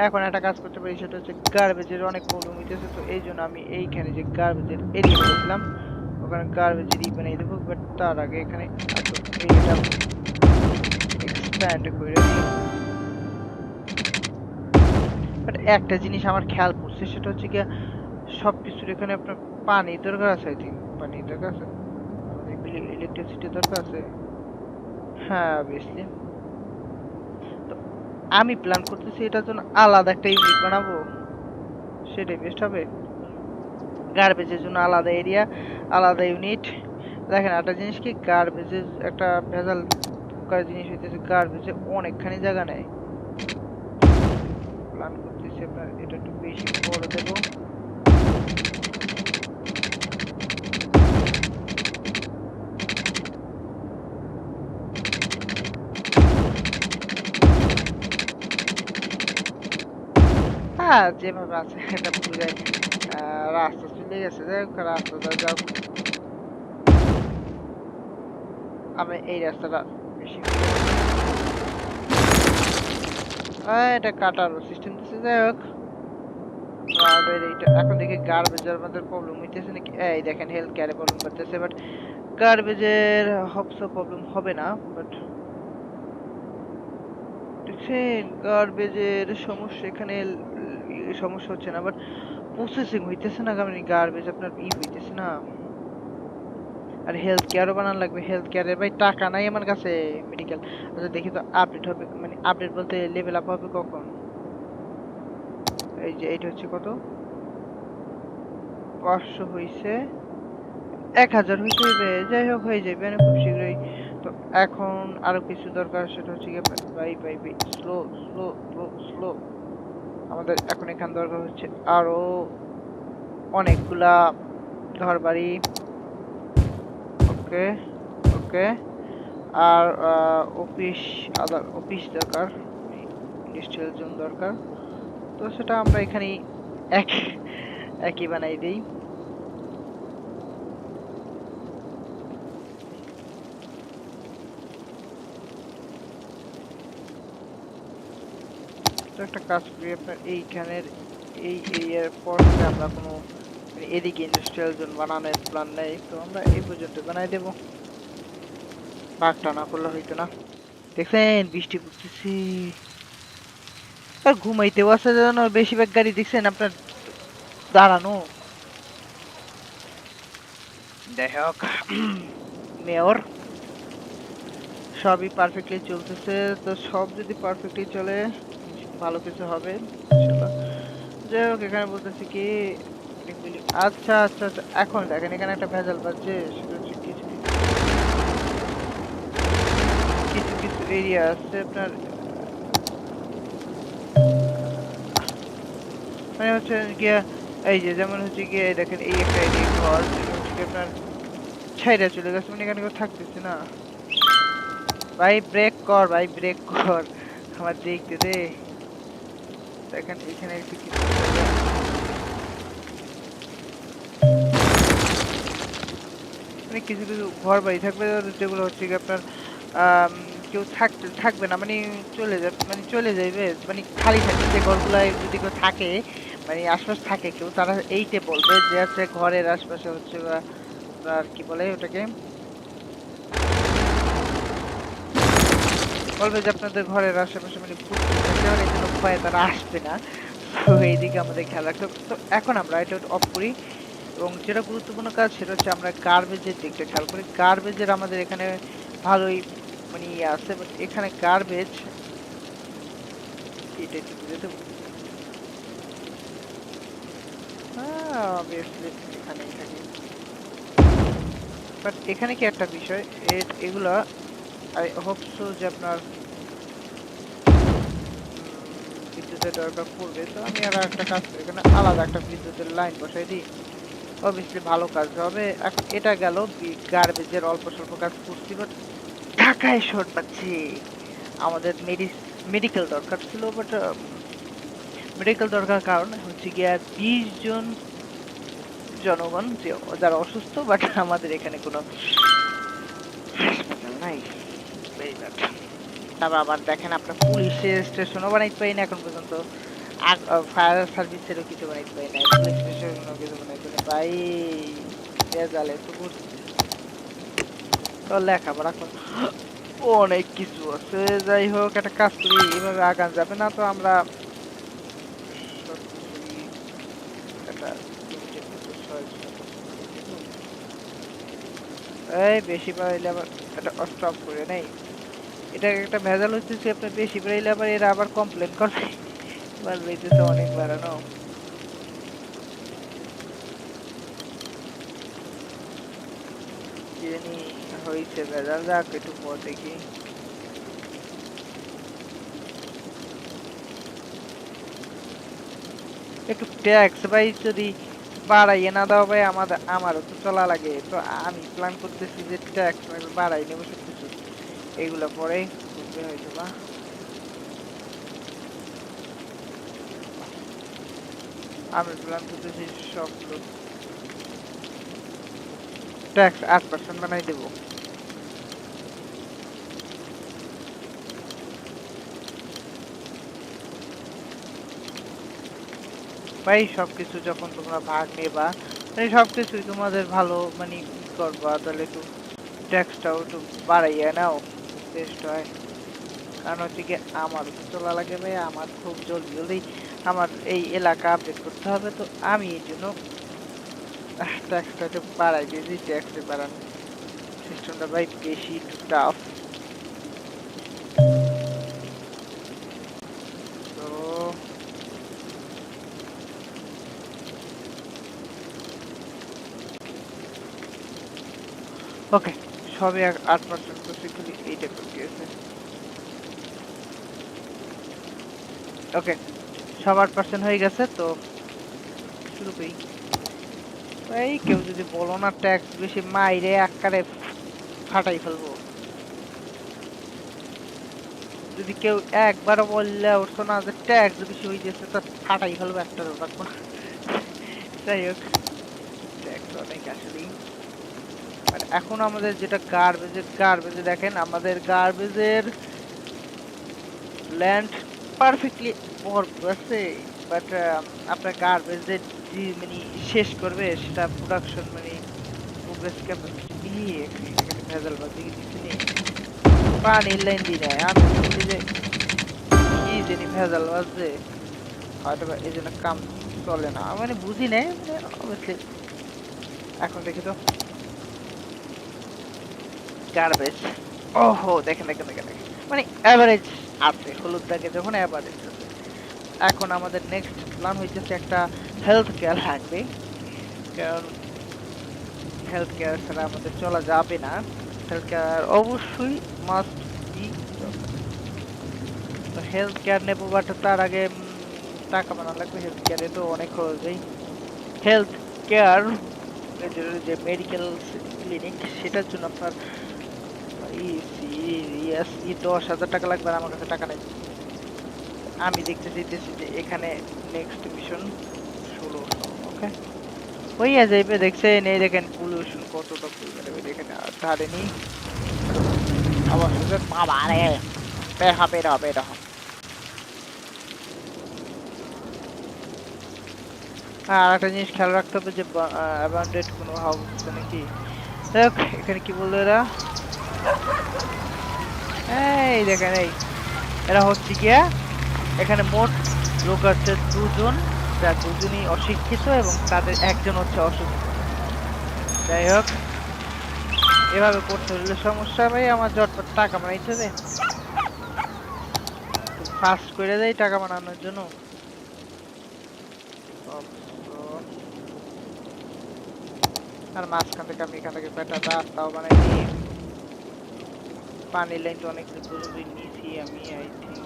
এখন একটা কাজ করতে পারি, সেটা হচ্ছে গার্বেজের অনেক প্রবলেম হইতেছে, তো এই জন্য আমি এইখানে যে গার্বেজের এরিয়া করেছিলাম ওখানে গার্বেজের বানিয়ে দেবো, বাট তার আগে এখানে এরিয়াটা এক্সপ্যান্ড করে দিই। বাট একটা জিনিস আমার খেয়াল পড়ছে, সেটা হচ্ছে কি সবকিছুর এখানে আপনার পানি দরকার আছে, আই থিঙ্ক পানি দরকার আছে, ইলেকট্রিসিটি দরকার আছে। হ্যাঁ অবভিয়াসলি। তো আমি প্ল্যান করতেছি এটার জন্য আলাদা একটা ইউনিট বানাবো, সেটাই বেস্ট হবে। গার্বেজের জন্য আলাদা এরিয়া, আলাদা ইউনিট। দেখেন একটা জিনিস কি, গার্বেজের একটা ভেজাল পোকার জিনিস হইতেছে, গার্বেজে অনেকখানি জায়গা নেয়। প্ল্যান করতেছি আপনার এটা একটু বেশি বড় দেবো। হ্যাঁ যেভাবে আছে এটা বুঝাই। রাস্তা চলে গেছে, যাই হোক রাস্তাটা যাও, আমি এই রাস্তাটা বেশি এটা কাটার সিস্টেম দিচ্ছে। যাই হোক আমাদের এইটা এখন দেখি গার্বেজের আমাদের প্রবলেম হইতেছে নাকি। এই দেখেন হেলথ কেয়ারে প্রবলেম করতেছে, বাট গার্বেজের হপসো প্রবলেম হবে না। বাট দেখছেন গার্বেজের সমস্যা এখানে, সমস্যা হচ্ছে না, বাট প্রসেসিং হইতেছে না, মানে গার্বেজ আপনার হইতেছে না। আর হেলথ কেয়ারও বানানো লাগবে, হেলথ কেয়ারের ভাই টাকা নাই আমার কাছে। মেডিকেল, আচ্ছা দেখি তো আপডেট হবে, মানে আপডেট বলতে লেভেল আপ হবে কখন? এই যে এইটা হচ্ছে কত, 500 হইছে, 1000 হইতে হইবে। যাই হোক হয়ে যাবে না খুব শীঘ্রই। তো এখন আরো কিছু দরকার, সেটা হচ্ছে কি ভাই ভাই ভাই স্লো স্লো স্লো স্লো। আমাদের এখন এখান দরকার হচ্ছে আরো অনেকগুলা ঘর বাড়ি। ওকে ওকে, আর অফিস, আদার অফিস দরকার, ইন্ডাস্ট্রিয়াল জোন দরকার। তো সেটা আমরা এখানে এক একই বানাই দেই। তো একটা কাজ করি, আপনার এইখানের এই এরিয়ার পর থেকে আমরা কোনো মানে এদিকে ইন্ডাস্ট্রিয়াল জোন বানানোর প্ল্যান নেই, তো আমরা এই পর্যন্ত বানাই দেব, ভাগটা না করলে হইতো না। দেখছেন বৃষ্টি পড়তেছে, আর ঘুমাইতেও আছে যেন, বেশিরভাগ গাড়ি দেখছেন আপনার দাঁড়ানো। যাই হোক মেয়র সবই পারফেক্টলি চলতেছে, তো সব যদি পারফেক্টলি চলে ভালো কিছু হবে ইনশাআল্লাহ। যাই হোক এখানে বলতেছি কি, আচ্ছা আচ্ছা আচ্ছা, এখন দেখেন এখানে একটা ভেজাল বাজছে, সেটা হচ্ছে কিছু কিছু কিছু এরিয়া আছে আপনার, মানে হচ্ছে গিয়া এই যে যেমন হচ্ছে গিয়ে দেখেন এই একটা এরিয়া ঘর, যেটা হচ্ছে কি আপনার ছাইরা চলে গেছে, মানে এখানে কেউ থাকতেছে না। ভাই ব্রেক কর, ভাই ব্রেক কর, আমার দেখতে দে। দেখেন এখানে একটু কিছু মানে কিছু কিছু ঘর বাড়ি থাকবে যেগুলো হচ্ছে কি আপনার কেউ থাকবে না, মানে চলে যাবে, মানে চলে যাইবে, মানে খালি থাকবে। যে ঘরগুলায় যদি কেউ থাকে, মানে আশপাশ থাকে কেউ, তারা এইটে বলবে যে হচ্ছে ঘরের আশপাশে হচ্ছে বা আপনার কি বলে ওটাকে, বলবে যে আপনাদের ঘরের আশেপাশে মানে ভূত থাকে, মানে এই জন্য ভয়ে তারা আসবে না। তো এইদিকে আমাদের খেয়াল রাখতে হবে। তো এখন আমরা এটা অফ করি, এবং যেটা গুরুত্বপূর্ণ কাজ সেটা হচ্ছে আমরা গার্বেজের দিকটা খেয়াল করি। গার্বেজের আমাদের এখানে ভালোই মানে ইয়ে আছে, বাট এখানে গার্বেজ এটা একটু বুঝে দেবো। অবভিয়াসলি এখানেই থাকে, বাট এখানে কি একটা বিষয়, এগুলা আই হোপ সো যে আপনার বিদ্যুতের দরকার পড়বে। তো আমি আর একটা কাজ করি, এখানে আলাদা একটা বিদ্যুতের লাইন বসাই দিই, অবভিয়াসলি ভালো কাজ হবে। এখন এটা গেল গার্বেজের অল্প স্বল্প কাজ করছি, বাট ঢাকায় শর্ট পাচ্ছি। আমাদের মেডিকেল দরকার ছিল, বাট মেডিকেল দরকার কারণ হচ্ছে গিয়া 20 জন জনগণ যে যারা অসুস্থ, বাট আমাদের এখানে কোনো হাসপাতাল নাই। Very bad. তারপর আবার দেখেন আপনার পুলিশের স্টেশনও বানাইতে পারি না এখন পর্যন্ত, ফায়ার সার্ভিসেরও কিছু বানাইতে পারি না, পুলিশ স্টেশনও কিছু বানাইতে পারি না ভাই। রেজাল্ট তো করছি তো লেখাপড়া কর অনেক কিছু আছে। যাই হোক একটা কাজ করি, এভাবে আগান যাবে না। তো আমরা সবকিছুই একটা লিমিটেড মতো এই বেশি বাড়াইলে আবার এটা স্টপ করে নেই। এটা একটা ভেজাল হচ্ছে যে আপনি বেশি বাড়াইলে আবার এরা আবার কমপ্লেন করবে, বলবে যে তো অনেক বাড়ানো। কি জানি হয়েছে ভেজাল, যাক একটু পর দেখি। একটু ট্যাক্স ভাই যদি বাড়াইয়ে না দাও ভাই, আমারও তো চলা লাগে। তো আমি প্ল্যান করতেছি যে ট্যাক্স বাড়াই নেবো সবকিছু, এইগুলো পরে বুঝবে হয়তো বা। আমি প্ল্যান করতেছি সবগুলো ট্যাক্স 8% বানাই দেবো। ভাই সবকিছু যখন তোমরা ভাগ নেবা, মানে সবকিছুই তোমাদের ভালো মানে করবা, তাহলে একটু ট্যাক্সটাও একটু বাড়াইয়া নাও, বেস্ট হয়। কারণ হচ্ছে কি আমারও তো চলা লাগে ভাই, আমার খুব জলদি জলদি আমার এই এলাকা আপডেট করতে হবে। তো আমি এই জন্য ট্যাক্সটা একটু বাড়াই দিয়েছি, ট্যাক্স বাড়ানো সিস্টেমটা ভাই বেশি একটু টাফ। তো ওকে, সবে 8% করছি, খালি এইটা করতে আছে। ওকে, সব 8% হয়ে গেছে। তো শুরু করি। এই কেউ যদি বলো না ট্যাক্স বেশি, মাইরে আকারে ফাটাই ফেলবো। যদি কেউ একবারও বললে উঠছো না যে ট্যাক্স বেশি হয়ে গেছে, তো ফাটাই ফেলবো, একটা রাখবো না। যাই হোক, ট্যাক্স অনেক আসলেই। আর এখন আমাদের যেটা গার্বেজে দেখেন আমাদের গার্বেজের ল্যান্ড পারফেক্টলি ভরপুর আছে, বাট আপনার গার্বেজের যে মানে শেষ করবে সেটা প্রোডাকশন মানে প্রোগ্রেস ক্যাপাসিটি এখানে ভেজাল বাজি কিছু নেই। পানির লাইন দিই নাই, আমি বলি যে কি জানি ভেজাল বাজছে, হয়তো বা এই জন্য কাম চলে না, মানে বুঝি নাই, মানে অবশ্যই। এখন দেখি তো গার্বেজ, ওহো দেখেন দেখেন দেখেন দেখেন, মানে অ্যাভারেজ আছে, হলুদ দাগে যখন অ্যাভারেজ আছে। এখন আমাদের নেক্সট প্ল্যান হইতেছে একটা হেলথ কেয়ার লাগবে, কারণ হেলথ কেয়ার ছাড়া আমাদের চলা যাবে না। হেলথ কেয়ার অবশ্যই মাস্ট বি। তো হেলথ কেয়ার নেবো, বাট তার আগে টাকা বানানো লাগবে। হেলথ কেয়ারে তো অনেক খরচ হয়। হেলথ কেয়ার যে মেডিকেল ক্লিনিক, সেটার জন্য আপনার ই 10,000 টাকা লাগবে আর আমার কাছে টাকা নাই। আমি দেখতে চাইতেছি যে এখানে নেক্সট মিশন 1600। ওকে, হইয়া যাইবে। দেখছেন এই দেখেন পলিউশন কতটা পরিমাণে দেখেন ছাড়েনি আবার সুযোগ বাবা রে। বের হবে বের হবে বের হ। আর একটা জিনিস খেয়াল রাখতে হবে যে অ্যাবান্ডেড কোনো হাউস আছে নাকি। দেখ এখানে কি বললো এরা, এই দেখেন এই এরা হচ্ছে গিয়া এখানে মোট লোক আছে দুজন, যা দুজনই অশিক্ষিত এবং তাদের একজন হচ্ছে অসুস্থ। যাই হোক, এভাবে করতে হলে সমস্যা ভাই, আমার জটপট টাকা বানাইতে হবে, ফাস্ট করে দেয় টাকা বানানোর জন্য। আর মাঝখান থেকে আমি এখান থেকে বেটাটা রাস্তাও বানাই দিই। পানির লাইন তো অনেক দূর নিয়েছি আমি, আই থিঙ্ক।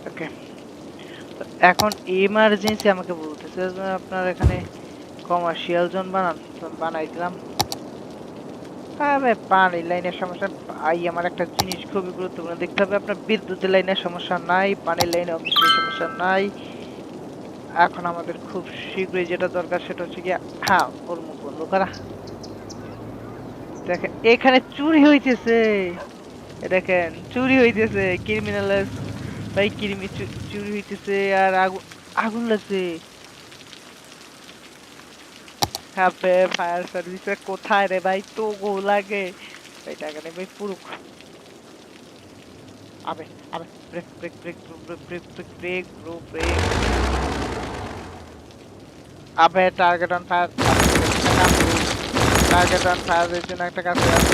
ওকে, এখন ইমার্জেন্সি আমাকে বলতেছে যে আপনার এখানে কমার্শিয়াল জোন বানান, তো বানাই দিলাম। আরে পানি লাইনের সমস্যা ভাই, আমার একটা জিনিস খুবই গুরুত্বপূর্ণ দেখতে হবে, আপনার বিদ্যুতের লাইনের সমস্যা নাই, পানির লাইনে অবশ্যই সমস্যা নাই। এখন আমাদের খুব শীঘ্রই যেটা দরকার সেটা হচ্ছে কি, হ্যাঁ ওর মুখ বন্ধ করা। দেখেন এখানে চুরি হইতেছে, দেখেন চুরি হইতেছে, ক্রিমিনাল ভাই, চুরি হইতেছে আর আগুন, আগুন লাগছে। হ্যাঁ, ফায়ার সার্ভিসে কোথায় রে ভাই, তো গো লাগে ভাই, টাকা নেই ভাই পুরো। আবে আবে, break break break break break break break bro break. আবে target on fire, target on fire এর জন্য একটা কাজ আছে,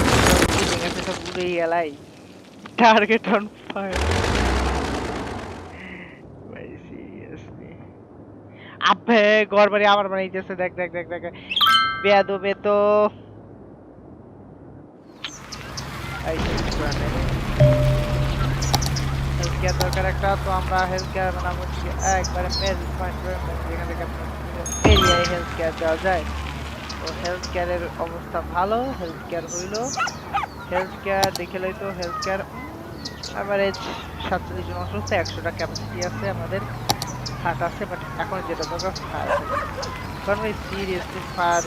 কিলিং আছে সব উড়েই এলাই। টার্গেট অন ফায়ার ভাই, সিরিয়াসলি। আবে ঘর বাড়ি আবার বানাইতেছে, দেখ দেখ দেখ দেখ, বেয়াদবে তো। এই হেলথ কেয়ার দরকার একটা, তো আমরা হেলথ কেয়ার বানাবো একবারে মেল পয়েন্ট, যেখান থেকে এরিয়ায় হেলথ কেয়ার দেওয়া যায়। তো হেলথ কেয়ারের অবস্থা ভালো, হেলথ কেয়ার হইল, হেলথ কেয়ার দেখে লইতো, হেলথ কেয়ার অ্যাভারেজ 47 জন অসুস্থ, 100টা ক্যাপাসিটি আছে আমাদের, থাক আছে। বাট এখন যেটা দরকার ফায়ার, কারণ ভাই সিরিয়াসলি ফায়ার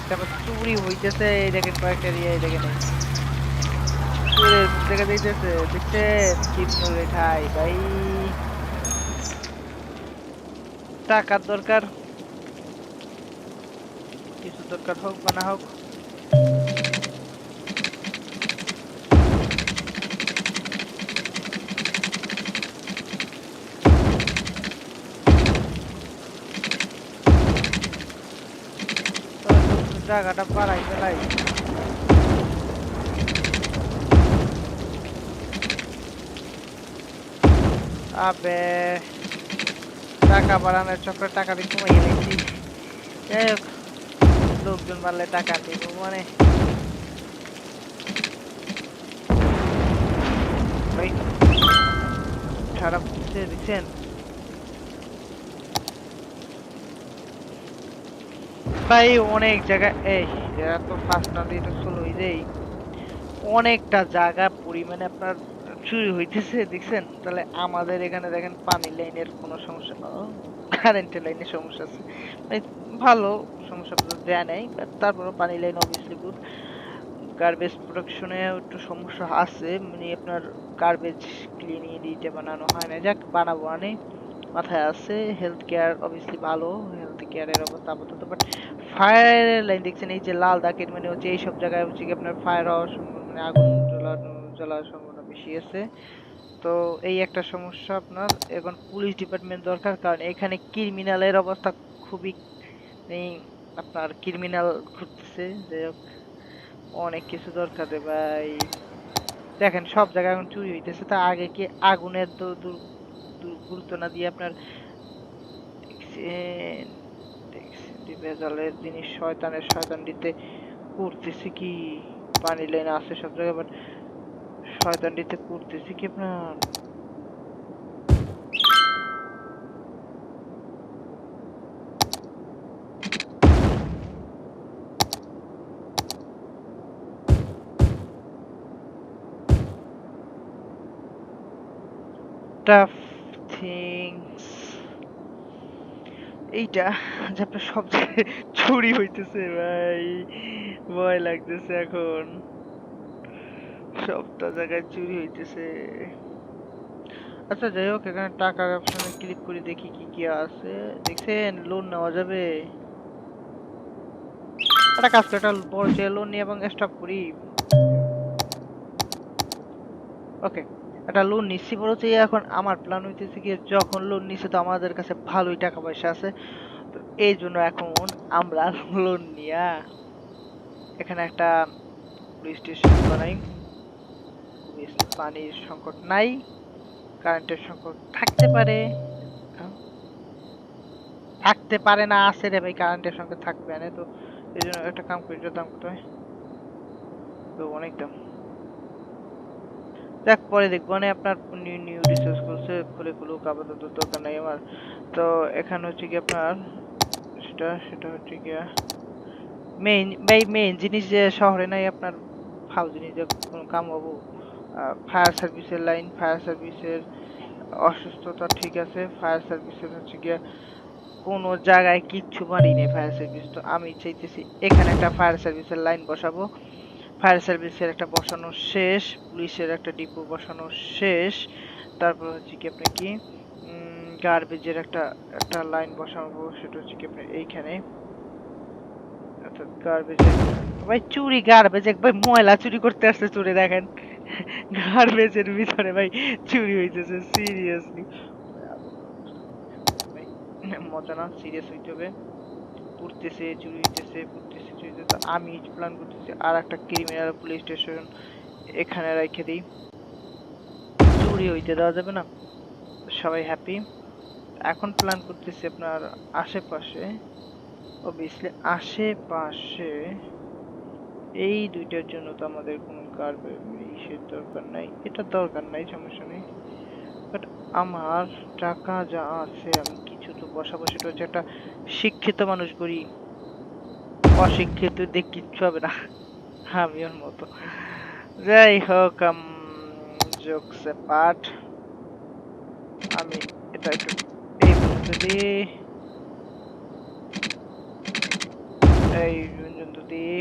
তারপর চুরি হইতেছে, এই দেখেন কয়েকটা এরিয়া, এই দেখেন চুরের মুখ দেখা যাইতেছে, দেখছেন কি রেখাই ভাই। টাকার দরকার, কিছু দরকার হোক বা না হোক। জায়গাটা বাড়াই ফেলাই। আবে টাকা বাড়ানোর চক্রে টাকা দিয়ে কমাই গেছি। যাই হোক, লোকজন বাড়লে টাকা দিব মানে ভাই, খারাপ হচ্ছে দেখছেন ভাই, অনেক জায়গায় এই এরা তো ফার্স্ট না দিয়ে তো স্লো হয়ে যায়, অনেকটা জায়গা পরিমাণে আপনার চুরি হইতেছে দেখছেন। তাহলে আমাদের এখানে দেখেন পানির লাইনের কোনো সমস্যা না, কারেন্টের লাইনের সমস্যা আছে, মানে ভালো সমস্যা দেয়া নেই, তারপরে পানি লাইন অবভিয়াসলি গুড। গার্বেজ প্রোডাকশনে একটু সমস্যা আছে, মানে আপনার গার্বেজ ক্লিনিং দিতে বানানো হয় না, যাক বানাবো আনে মাথায় আছে। হেলথ কেয়ার অবভিয়াসলি ভালো, হেলথ কেয়ারের অবস্থা আপাতত। বাট ফায়ারের লাইন দেখছেন এই যে লাল দাগের, মানে হচ্ছে এইসব জায়গায় হচ্ছে কি আপনার ফায়ার হওয়ার সম্ভাবনা, মানে আগুন জ্বলার সম্ভাবনা বেশি আছে। তো এই একটা সমস্যা আপনার, এখন পুলিশ ডিপার্টমেন্ট দরকার, কারণ এখানে ক্রিমিনালের অবস্থা খুবই, এই আপনার ক্রিমিনাল ঘুরতেছে। যাই হোক, অনেক কিছু দরকার রে ভাই। দেখেন সব জায়গায় এখন চুরি হইতেছে, তা আগে কি আগুনের গুরুত্ব না দিয়ে আপনার দেখছেন, ভেজালের জিনিস শয়তানের শয়তান দিতে করতেছে কি, পানি লাইন আছে সব জায়গায়, বাট শয়তানিতে করতেছি কি আপনার? টাফ থিংস এইটা যে আপনার সব জায়গায় চুরি হইতেছে ভাই, ভয় লাগতেছে এখন। সবটা জায়গায় চুরি হইতেছে। আচ্ছা যাই হোক, এখানে টাকার অপশনে ক্লিক করে দেখি কি কি আছে। দেখছেন লোন নেওয়া যাবে। একটা কাজ করে একটা বড় যে লোন নিয়ে এবং স্টপ করি। ওকে, একটা লোন নিচ্ছি বড় চেয়ে। এখন আমার প্ল্যান হইতেছে কি, যখন লোন নিচ্ছে তো আমাদের কাছে ভালোই টাকা পয়সা আছে, তো এই জন্য এখন আমরা লোন নিয়া এখানে একটা পুলিশ স্টেশন বানাই। পানির সংকট নাই, কারেন্টের সংকট থাকতে পারে, থাকতে পারে না, আছে রে ভাই, কারেন্টের সংকট থাকবে না তো। এই জন্য একটা কাম করি, এটার দাম কত হয়? তো অনেক দাম। দেখ পরে দেখবো, মানে আপনার নিউ নিউ রিসোর্স করছে খুলে খুলুক, আপাতত দরকার নাই আমার। তো এখানে হচ্ছে কি আপনার সেটা সেটা হচ্ছে কি মেইন ভাই, মেইন জিনিস যে শহরে নাই আপনার, ভালো জিনিস যে কোনো কাম হবো। ফায়ার সার্ভিসের লাইন, ফায়ার সার্ভিসের অসুস্থতা ঠিক আছে, ফায়ার সার্ভিসের হচ্ছে গিয়া কোনো জায়গায় কিচ্ছু পারি নেই ফায়ার সার্ভিস। তো আমি চাইতেছি এখানে একটা ফায়ার সার্ভিসের লাইন বসাবো। ফায়ার সার্ভিসের একটা বসানো শেষ, পুলিশের একটা ডিপো বসানো শেষ। তারপর হচ্ছে কি আপনি কি গার্বেজের একটা একটা লাইন বসাবো, সেটা হচ্ছে কি আপনার এইখানে। অর্থাৎ গার্বেজের ভাই চুরি, গার্বেজ এক ভাই ময়লা চুরি করতে আসছে, চুরি দেখেন গার্বেজের ভিতরে ভাই চুরি হইতেছে সিরিয়াসলি। মজা না, সিরিয়াস হইতে হবে। পড়তেছে চুরি হইতেছে, পড়তেছে চুরি হইতেছে। আমি প্ল্যান করতেছি আর একটা ক্রিমিনাল পুলিশ স্টেশন এখানে রেখে দিই, চুরি হইতে দেওয়া যাবে না, সবাই হ্যাপি। এখন প্ল্যান করতেছি আপনার আশেপাশে, অবভিয়াসলি আশেপাশে এই দুইটার জন্য তো আমাদের কোনো ইসের দরকার নাই, এটা দরকার নাই, সমস্যা নেই। বাট আমার টাকা যা আছে আমি কিছু তো বসাবো, সেটা হচ্ছে একটা শিক্ষিত মানুষ করি, অশিক্ষিত দেখ কিচ্ছু হবে না আমি ওর মতো। যাই হোক, জোকস পার্ট, আমি এটা একটু এই পর্যন্ত দিই, এই পর্যন্ত দিই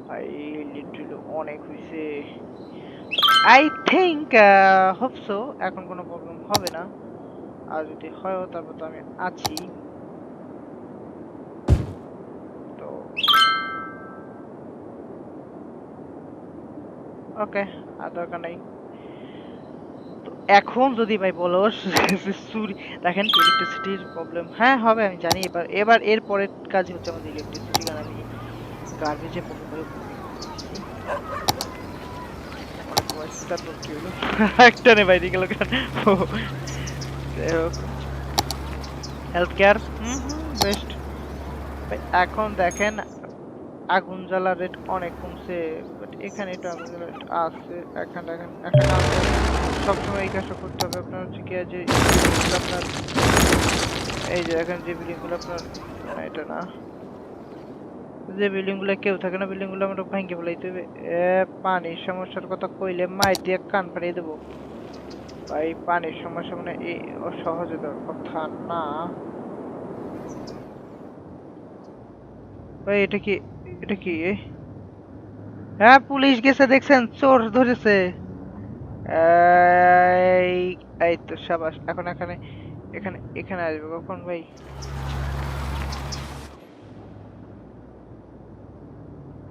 ভাই। লিটারালি অনেক হইছে। আই থিংক হোপ সো এখন কোনো প্রবলেম হবে না, আর যদি হয়ও তারপর তো আমি আছি। তো ওকে, আর দরকার নাই। তো এখন যদি ভাই বলো চুরি, দেখেন ইলেকট্রিসিটির প্রবলেম হ্যাঁ হবে আমি জানি। এবার এবার এর পরের কাজ হচ্ছে আমাদের ইলেকট্রিসিটি, কারণ আমি গার্বেজে প্রবলেম করে অনেক ভয়েসটা তো কি হলো একটা নে বাইরে গেল কেন। যাই হোক, হেলথ কেয়ার বেস্ট। এখন দেখেন আগুন জ্বালার রেট অনেক কমছে, বাট এখানে একটু আগুন জ্বালার রেট আছে। এখন দেখেন একটা কাজ সবসময় এই কাজটা করতে হবে আপনার হচ্ছে কি, যে আপনার এই যে দেখেন যে বিল্ডিং গুলো আপনার, না এটা না, যে বিল্ডিং গুলো কেউ থাকে না, বিল্ডিং গুলো আমরা ভাঙিয়ে ফেলাইতে হবে। পানির সমস্যার কথা কইলে মাই দিয়ে কান ফাটিয়ে দেবো ভাই। পানির সমস্যা মানে এই সহজে দেওয়ার কথা না ভাই। এটা কি, এটা কি হ্যাঁ পুলিশ গেছে দেখছেন, চোর ধরেছে। এই এই তো সাবাস। এখন এখানে এখানে এখানে আসবে কখন ভাই?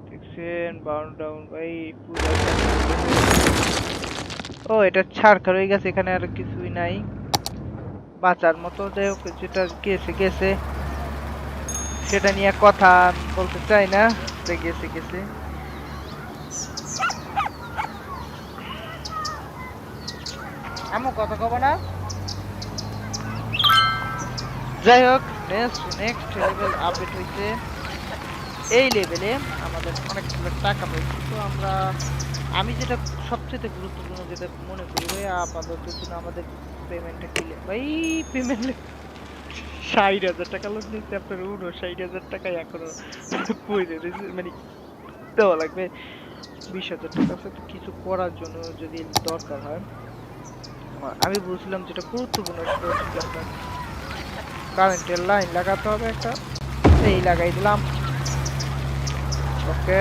দেখছেন বাউন্ড ডাউন ভাই পুরো। ও এটা ছাড়খার হয়ে গেছে, এখানে আর কিছুই নাই বাঁচার মতো। যাই হোক, যেটা গেছে গেছে, সেটা নিয়ে কথা বলতে চাই না, গেছে গেছে। এমন কথা কব না। যাই হোক, নেক্সট লেভেল আপডেট হইছে। এই লেভেলে আমাদের অনেকগুলো টাকা পাইছি। তো আমি যেটা সবচেয়ে গুরুত্বপূর্ণ যেটা মনে করি ভাই, আপাতত জন্য আমাদের পেমেন্টটা ক্লিয়ার ভাই। পেমেন্ট 60,000 টাকা লোন নিচ্ছে, আপনার 59,000 টাকা এখনো পড়ে রয়েছে, মানে দেওয়া লাগবে। 20,000 টাকা আছে, তো কিছু করার জন্য যদি দরকার হয়, আমি বুঝলাম যেটা গুরুত্বপূর্ণ সেটা হচ্ছে কি আপনার কারেন্টের লাইন লাগাতে হবে একটা। এই লাগাই দিলাম। ওকে,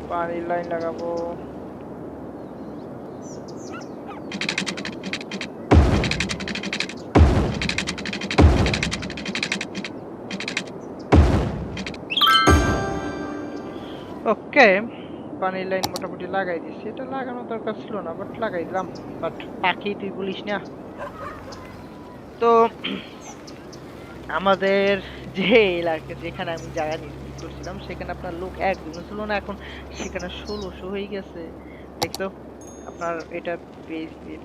পানির লাইন লাগাবো। ওকে, পানির লাইন মোটামুটি লাগাই দিচ্ছি। এটা লাগানোর দরকার ছিল না, বাট লাগাই দিলাম। বাট পাখি তুই বলিস না। তো আমাদের যে এলাকা যেখানে আমি জায়গা নির্মাণ করছিলাম সেখানে আপনার লোক একদমই ছিল না, এখন সেখানে 1600 হয়ে গেছে। দেখছো আপনার এটা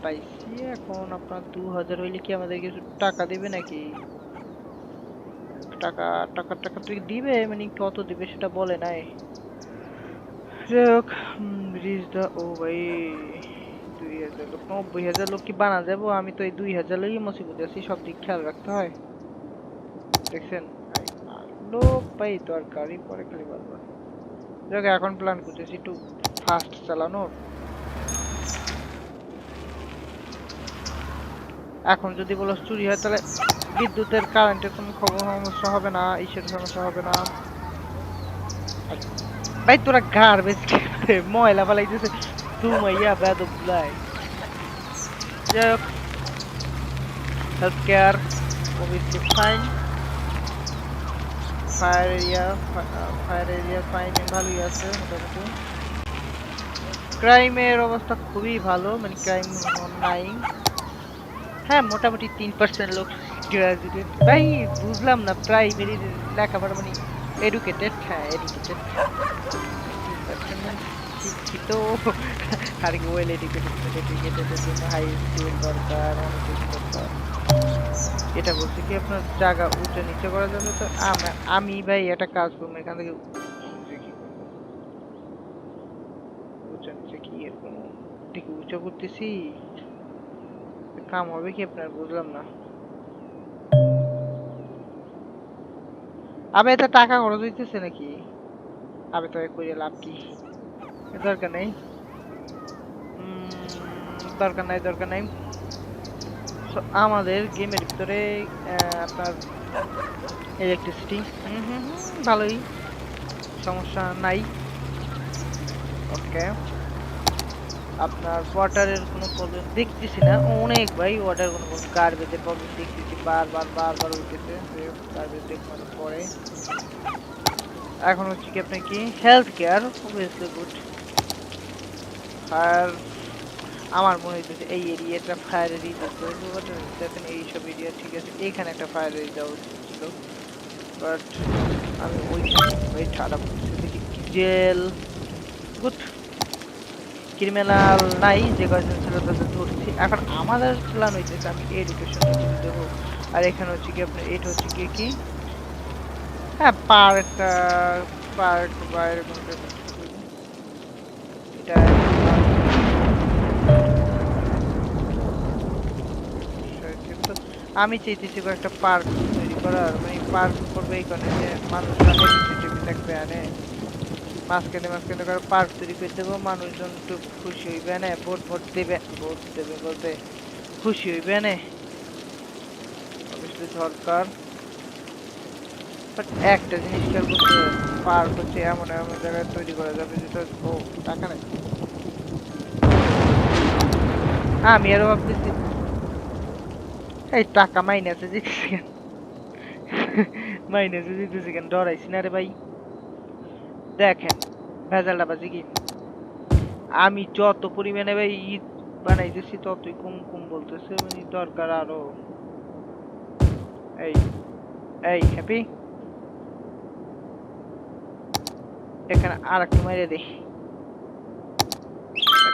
পাইছি। এখন আপনার 2000 হইলে কি আমাদের কিছু টাকা দিবে নাকি? টাকা টাকা টাকা তুই দিবে, মানে কত দিবে সেটা বলে নাই। যাই হোক, ব্রিজ দা ও ভাই 2000 লোক, 90,000 লোক কি বানা যাবো? আমি তো এই 2000 লোকই মুসিবতে আছি, সব দিক খেয়াল রাখতে হয়। দেখছেন লোক ভাই দরকারই পরে খালি বারবার। যাক, এখন প্ল্যান করতেছি একটু ফাস্ট চালানোর। এখন যদি বলো চুরি হয় তাহলে বিদ্যুতের কারেন্টের কোনো সমস্যা হবে না, ইসের সমস্যা হবে না। আই, ভাই তোরা গার্বেজ ময়লা ফেলাইতেছে ধুমাইয়া বেদব গুলাই। যাই হোক, health care obviously fine. Fire area fine, ভালোই আছে মোটামুটি। ক্রাইমের অবস্থা খুবই ভালো, মানে ক্রাইম নাই। হ্যাঁ, মোটামুটি 3% লোক গ্রাজুয়েট। ভাই বুঝলাম না, প্রাইমারি লেখাপড়া মানে এডুকেটেড, হ্যাঁ এডুকেটেড 3% মানে শিক্ষিত। আর কি ওয়েল এডুকেটেড, এডুকেটেডের জন্য হাই স্কুল দরকার, অনেক কিছু দরকার। এটা বলছে কি আপনার জায়গা উঁচু নিচে করা যাবে। তো আমি ভাই একটা কাজ করবো, এখান থেকে কি করবো, উঁচু নিচে কি এরকম দিকে উঁচু করতেছি, কাম হবে কি আপনার? বুঝলাম না। আবে এতে টাকা খরচ হইতেছে নাকি? আবে তো কইরে লাভ কি? দরকার নেই। দরকার নাই, দরকার নাই। আমাদের গেমের ভিতরে আপনার ইলেকট্রিসিটি ভালোই, সমস্যা নাই। ওকে, আপনার ওয়াটারের কোনো প্রবলেম দেখতেছি না অনেক ভাই। ওয়াটার কোনো প্রবলেম, গার্বেজের প্রবলেম দেখতেছি বারবার বারবার উঠতেছে। গার্বেজ দেখমানোর পরে এখন হচ্ছে কি আপনি কি হেলথ কেয়ার অবভিয়াসলি গুড। আর আমার মনে হইতেছে এই এরিয়াটা ফায়ার এরিয়া দেখেন, এইসব এরিয়া ঠিক আছে, এইখানে একটা ফায়ার এরিয়া দেওয়া উচিত ছিল। বাট আমি ওই ঠাডা দেখি জেল গুড, ক্রিমিনাল নাই, যে কয়েকজন ছিল তাদের ধরছি। এখন আমাদের প্ল্যান হইতেছে আমি এডুকেশন দেবো। আর এখানে হচ্ছে কি আপনার এটা হচ্ছে কি কি হ্যাঁ পার্ক বা এরকম এটা। কিন্তু আমি চাইতেছি একটা পার্ক তৈরি করার, মানে পার্ক করবে এই কারণে যে মানুষরা থাকবে, আনে মাঝখানে মাঝখানে করে পার্ক তৈরি করে দেবো, মানুষজন একটু খুশি হইবে, না ভোট ভোট দেবে, ভোট দেবে বলতে খুশি হইবে না, অবশ্যই দরকার। বাট একটা জিনিস খেয়াল করতে, পার্ক হচ্ছে এমন এমন জায়গায় তৈরি করা যাবে যেটা ও টাকা নেই। আমি আরো ভাবতেছি এই টাকা মাইনাসে দিতেছি কেন? মাইনাসে দিতেছি কেন? ডরাইছি না রে ভাই। দেখেন ভেজালটা বাজি কি, আমি যত পরিমাণে ভাই ঈদ বানাইতেছি ততই কম কম বলতেছে, মানে দরকার আরো। এই এই হ্যাপি, এখানে আর একটু মেরে দিই।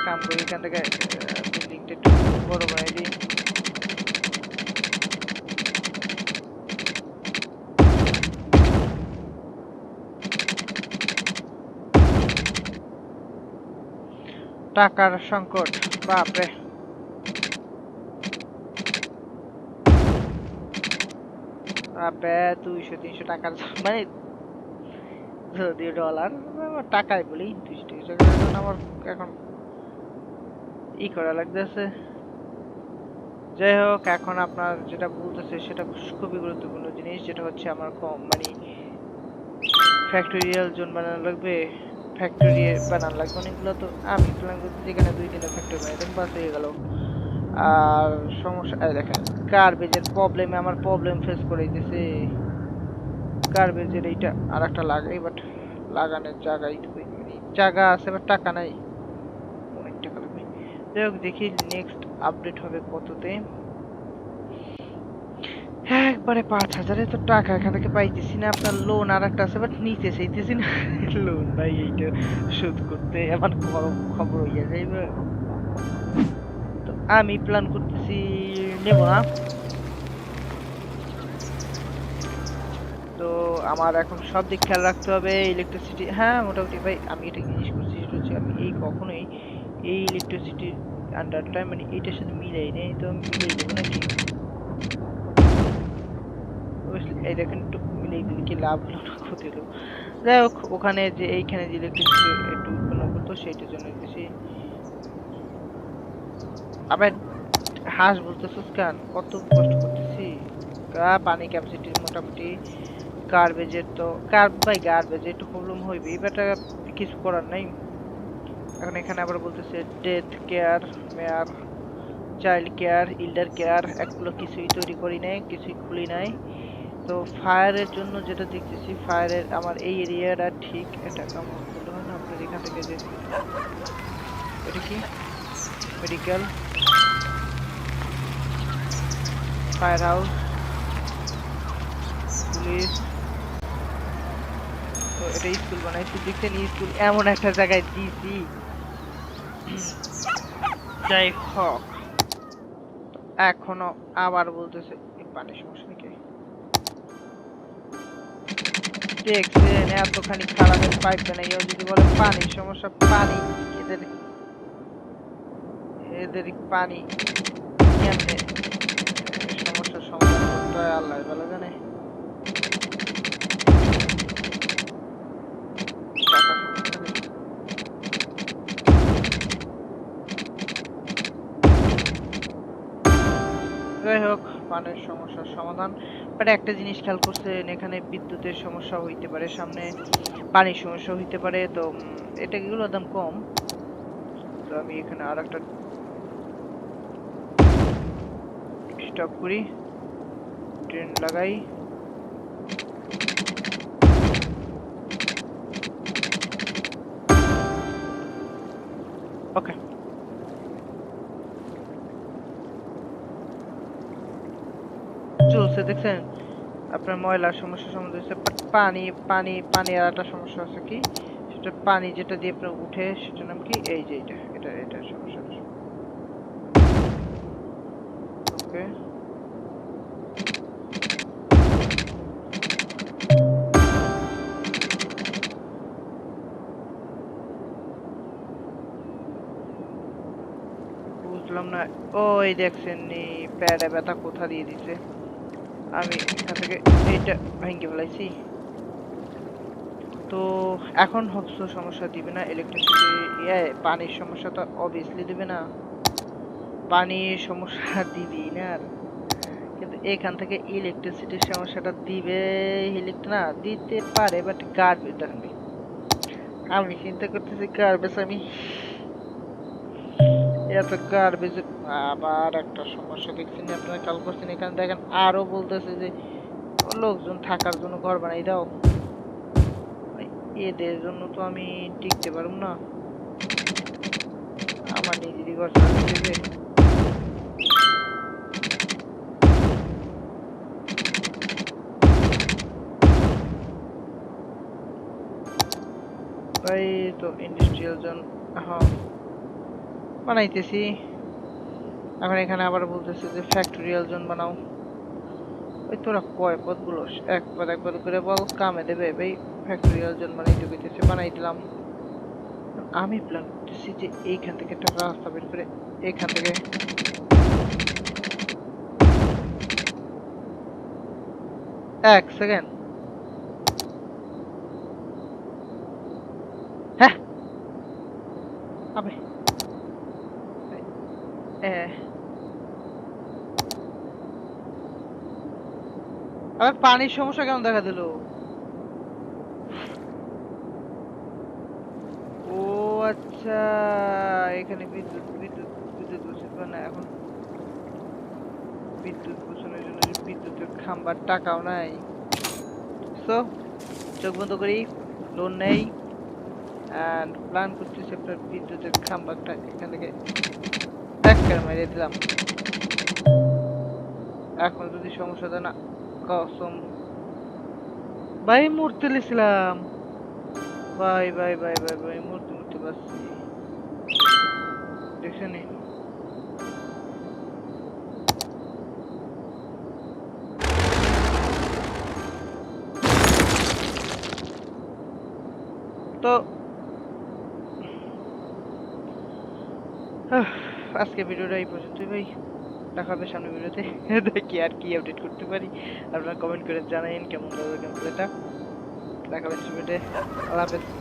কাম করি এখান থেকে বিল্ডিংটা একটু বড় বানাই দিই। টাকার সংকট বাপরে। বাপরে 200-300 টাকার মানে যদিও ডলার টাকায় বলি 200-300 টাকার জন্য আমার এখন ই করা লাগতেছে। যাই হোক, এখন আপনার যেটা বলতেছে সেটা খুবই গুরুত্বপূর্ণ জিনিস, যেটা হচ্ছে আমার কম মানে ফ্যাক্টরিয়াল জোন বানানো লাগবে। ফ্যাক্টরি বানানো লাগবে অনেকগুলো, তো আমি প্ল্যান করতে যেখানে 2-3টা ফ্যাক্টরি বানাই দেন বাস হয়ে গেল। আর সমস্যা এই দেখেন গার্বেজের প্রবলেমে আমার প্রবলেম ফেস করে দিতেছে। গার্বেজের এইটা আর একটা লাগাই, বাট লাগানোর জায়গায় মানে জায়গা আছে বাট টাকা নাই, অনেক টাকা লাগবে। যাই হোক দেখি নেক্সট আপডেট হবে কততে। একবারে 5,000 তো টাকা এখান থেকে পাইতেছি না। আপনার লোন আর একটা আছে বাট নিতে চাইতেছি না। লোন ভাই এইটা শোধ করতে আমার খবর হইয়া যাইবে। তো আমি প্ল্যান করতেছি নেব না। তো আমার এখন সব দিক খেয়াল রাখতে হবে। ইলেকট্রিসিটি হ্যাঁ মোটামুটি ভাই আমি এটা জিনিস করছি, সেটা হচ্ছে আমি এই কখনোই এই ইলেকট্রিসিটির আন্ডারটা মানে এইটার সাথে মিলাই নেই, তো আমি মিলাই দেবো নাকি। এই দেখেন একটু মিলাই দিলে কি লাভ হলো না ক্ষতি হলো। যাই হোক ওখানে যে এইখানে যে ইলেকট্রিসিটি একটু উৎপন্ন করতো সেইটার জন্য বেশি। আবার হাঁস বলতেছিস কেন, কত কষ্ট করতেছি। পানি ক্যাপাসিটি মোটামুটি গার্বেজের তো ভাই গার্বেজের একটু প্রবলেম হইবে, বাট কিছু করার নাই। এখন এখানে আবার বলতেছে ডেথ কেয়ার, মেয়ার, চাইল্ড কেয়ার, ইল্ডার কেয়ার, এগুলো কিছুই তৈরি করি নাই, কিছুই খুলি নাই। তো ফায়ারের জন্য যেটা দেখতেছি, ফায়ারের আমার এই এরিয়াটা ঠিক এটা কেমন করলে হয় না আপনার এখান থেকে যে এটা কি মেডিকেল, ফায়ার হাউস, পুলিশ, তো এটা স্কুল বানাইছি দেখছেন, স্কুল এমন একটা জায়গায় দিছি। যাই হোক এখনো আবার বলতেছে পানির সমস্যা নাকি, দেখছেন এতখানি খারাপের পাইপ বানাইও যদি বলে পানির সমস্যা, পানি এদের এদের পানি কেমনে সমস্যার সমাধান করতে হয় আল্লাহ ভালো জানে। যাই হোক পানির সমস্যার সমাধান, বাট একটা জিনিস খেয়াল করছেন এখানে বিদ্যুতের সমস্যা হইতে পারে, সামনে পানির সমস্যা হইতে পারে, তো এটা এগুলোর দাম কম। তো আমি এখানে আর একটা স্টপ করি, ট্রেন লাগাই। ওকে চলছে দেখছেন আপনার ময়লার সমস্যা সমাধান হচ্ছে, বাট পানি পানি পানি আর একটা সমস্যা আছে কি, সেটা পানি যেটা দিয়ে আপনার উঠে সেটার নাম কি, এই যে এটা এটা এটা সমস্যা। ওকে বুঝলাম না। ওই দেখছেন নি প্যাডে ব্যথা কোথা দিয়ে দিছে, আমি এখান থেকে এইটা ভেঙে ফেলাইছি। তো এখন হচ্ছে সমস্যা দিবে না ইলেকট্রিসিটি, পানির সমস্যা তো অবভিয়াসলি দিবে না, পানির সমস্যা দিবি না আর। কিন্তু এখান থেকে ইলেকট্রিসিটির সমস্যাটা দিবে, না দিতে পারে বাট গার্বেজ দেখেন আমি চিন্তা করতেছি গার্বেজ আমি এত গার্বেজ। আবার একটা সমস্যা দেখছেন আপনারা খেয়াল করছেন এখানে দেখেন আরো বলতেছে যে লোকজন থাকার জন্য ঘর বানাই দাও, এদের জন্য তো আমি টিকতে পারবো না, আমার নিজেরই ঘর চালাতে হবে। তাই তো ইন্ডাস্ট্রিয়াল জোন হ্যাঁ বানাইতেছি। এখন এখানে আবার বলতেছে যে ফ্যাক্টরিয়াল জোন বানাও। ওই তোরা কয় পদগুলো এক পদ করে বল কামে দেবে ভাই। ফ্যাক্টরিয়াল জোন বানাইতে কইতেছে বানাই দিলাম। আমি প্ল্যান করতেছি যে এইখান থেকে একটা রাস্তা বের করে এখান থেকে এক সেকেন্ড। হ্যাঁ আবে আবে পানির সমস্যা কেমন দেখা দিল? ও আচ্ছা, এখানে বিদ্যুৎ বিদ্যুৎ বিদ্যুৎ বসাতে না এখন। বিদ্যুৎ বসানোর জন্য যে বিদ্যুতের খাম্বার টাকাও নাই। সো চোখ বন্ধ করি, লোন নেই, অ্যান্ড প্ল্যান করতেছি আপনার বিদ্যুতের খাম্বারটা এখান থেকে ধাক্কা মেরে দিলাম। এখন যদি সমস্যা দেয় না, কসম ভাই মরতে লেছিলাম। ভাই ভাই ভাই ভাই ভাই মরতে মরতে পারছি, দেখছেন? তো আজকে ভিডিওটা এই পর্যন্তই ভাই। দেখা হবে সামনে ভিডিওতে। দেখি আর কি আপডেট করতে পারি। আপনারা কমেন্ট করে জানাইন কেমন লাগলো গেমপ্লেটা। দেখা হবে ভিডিওতে। আল্লাহ হাফেজ।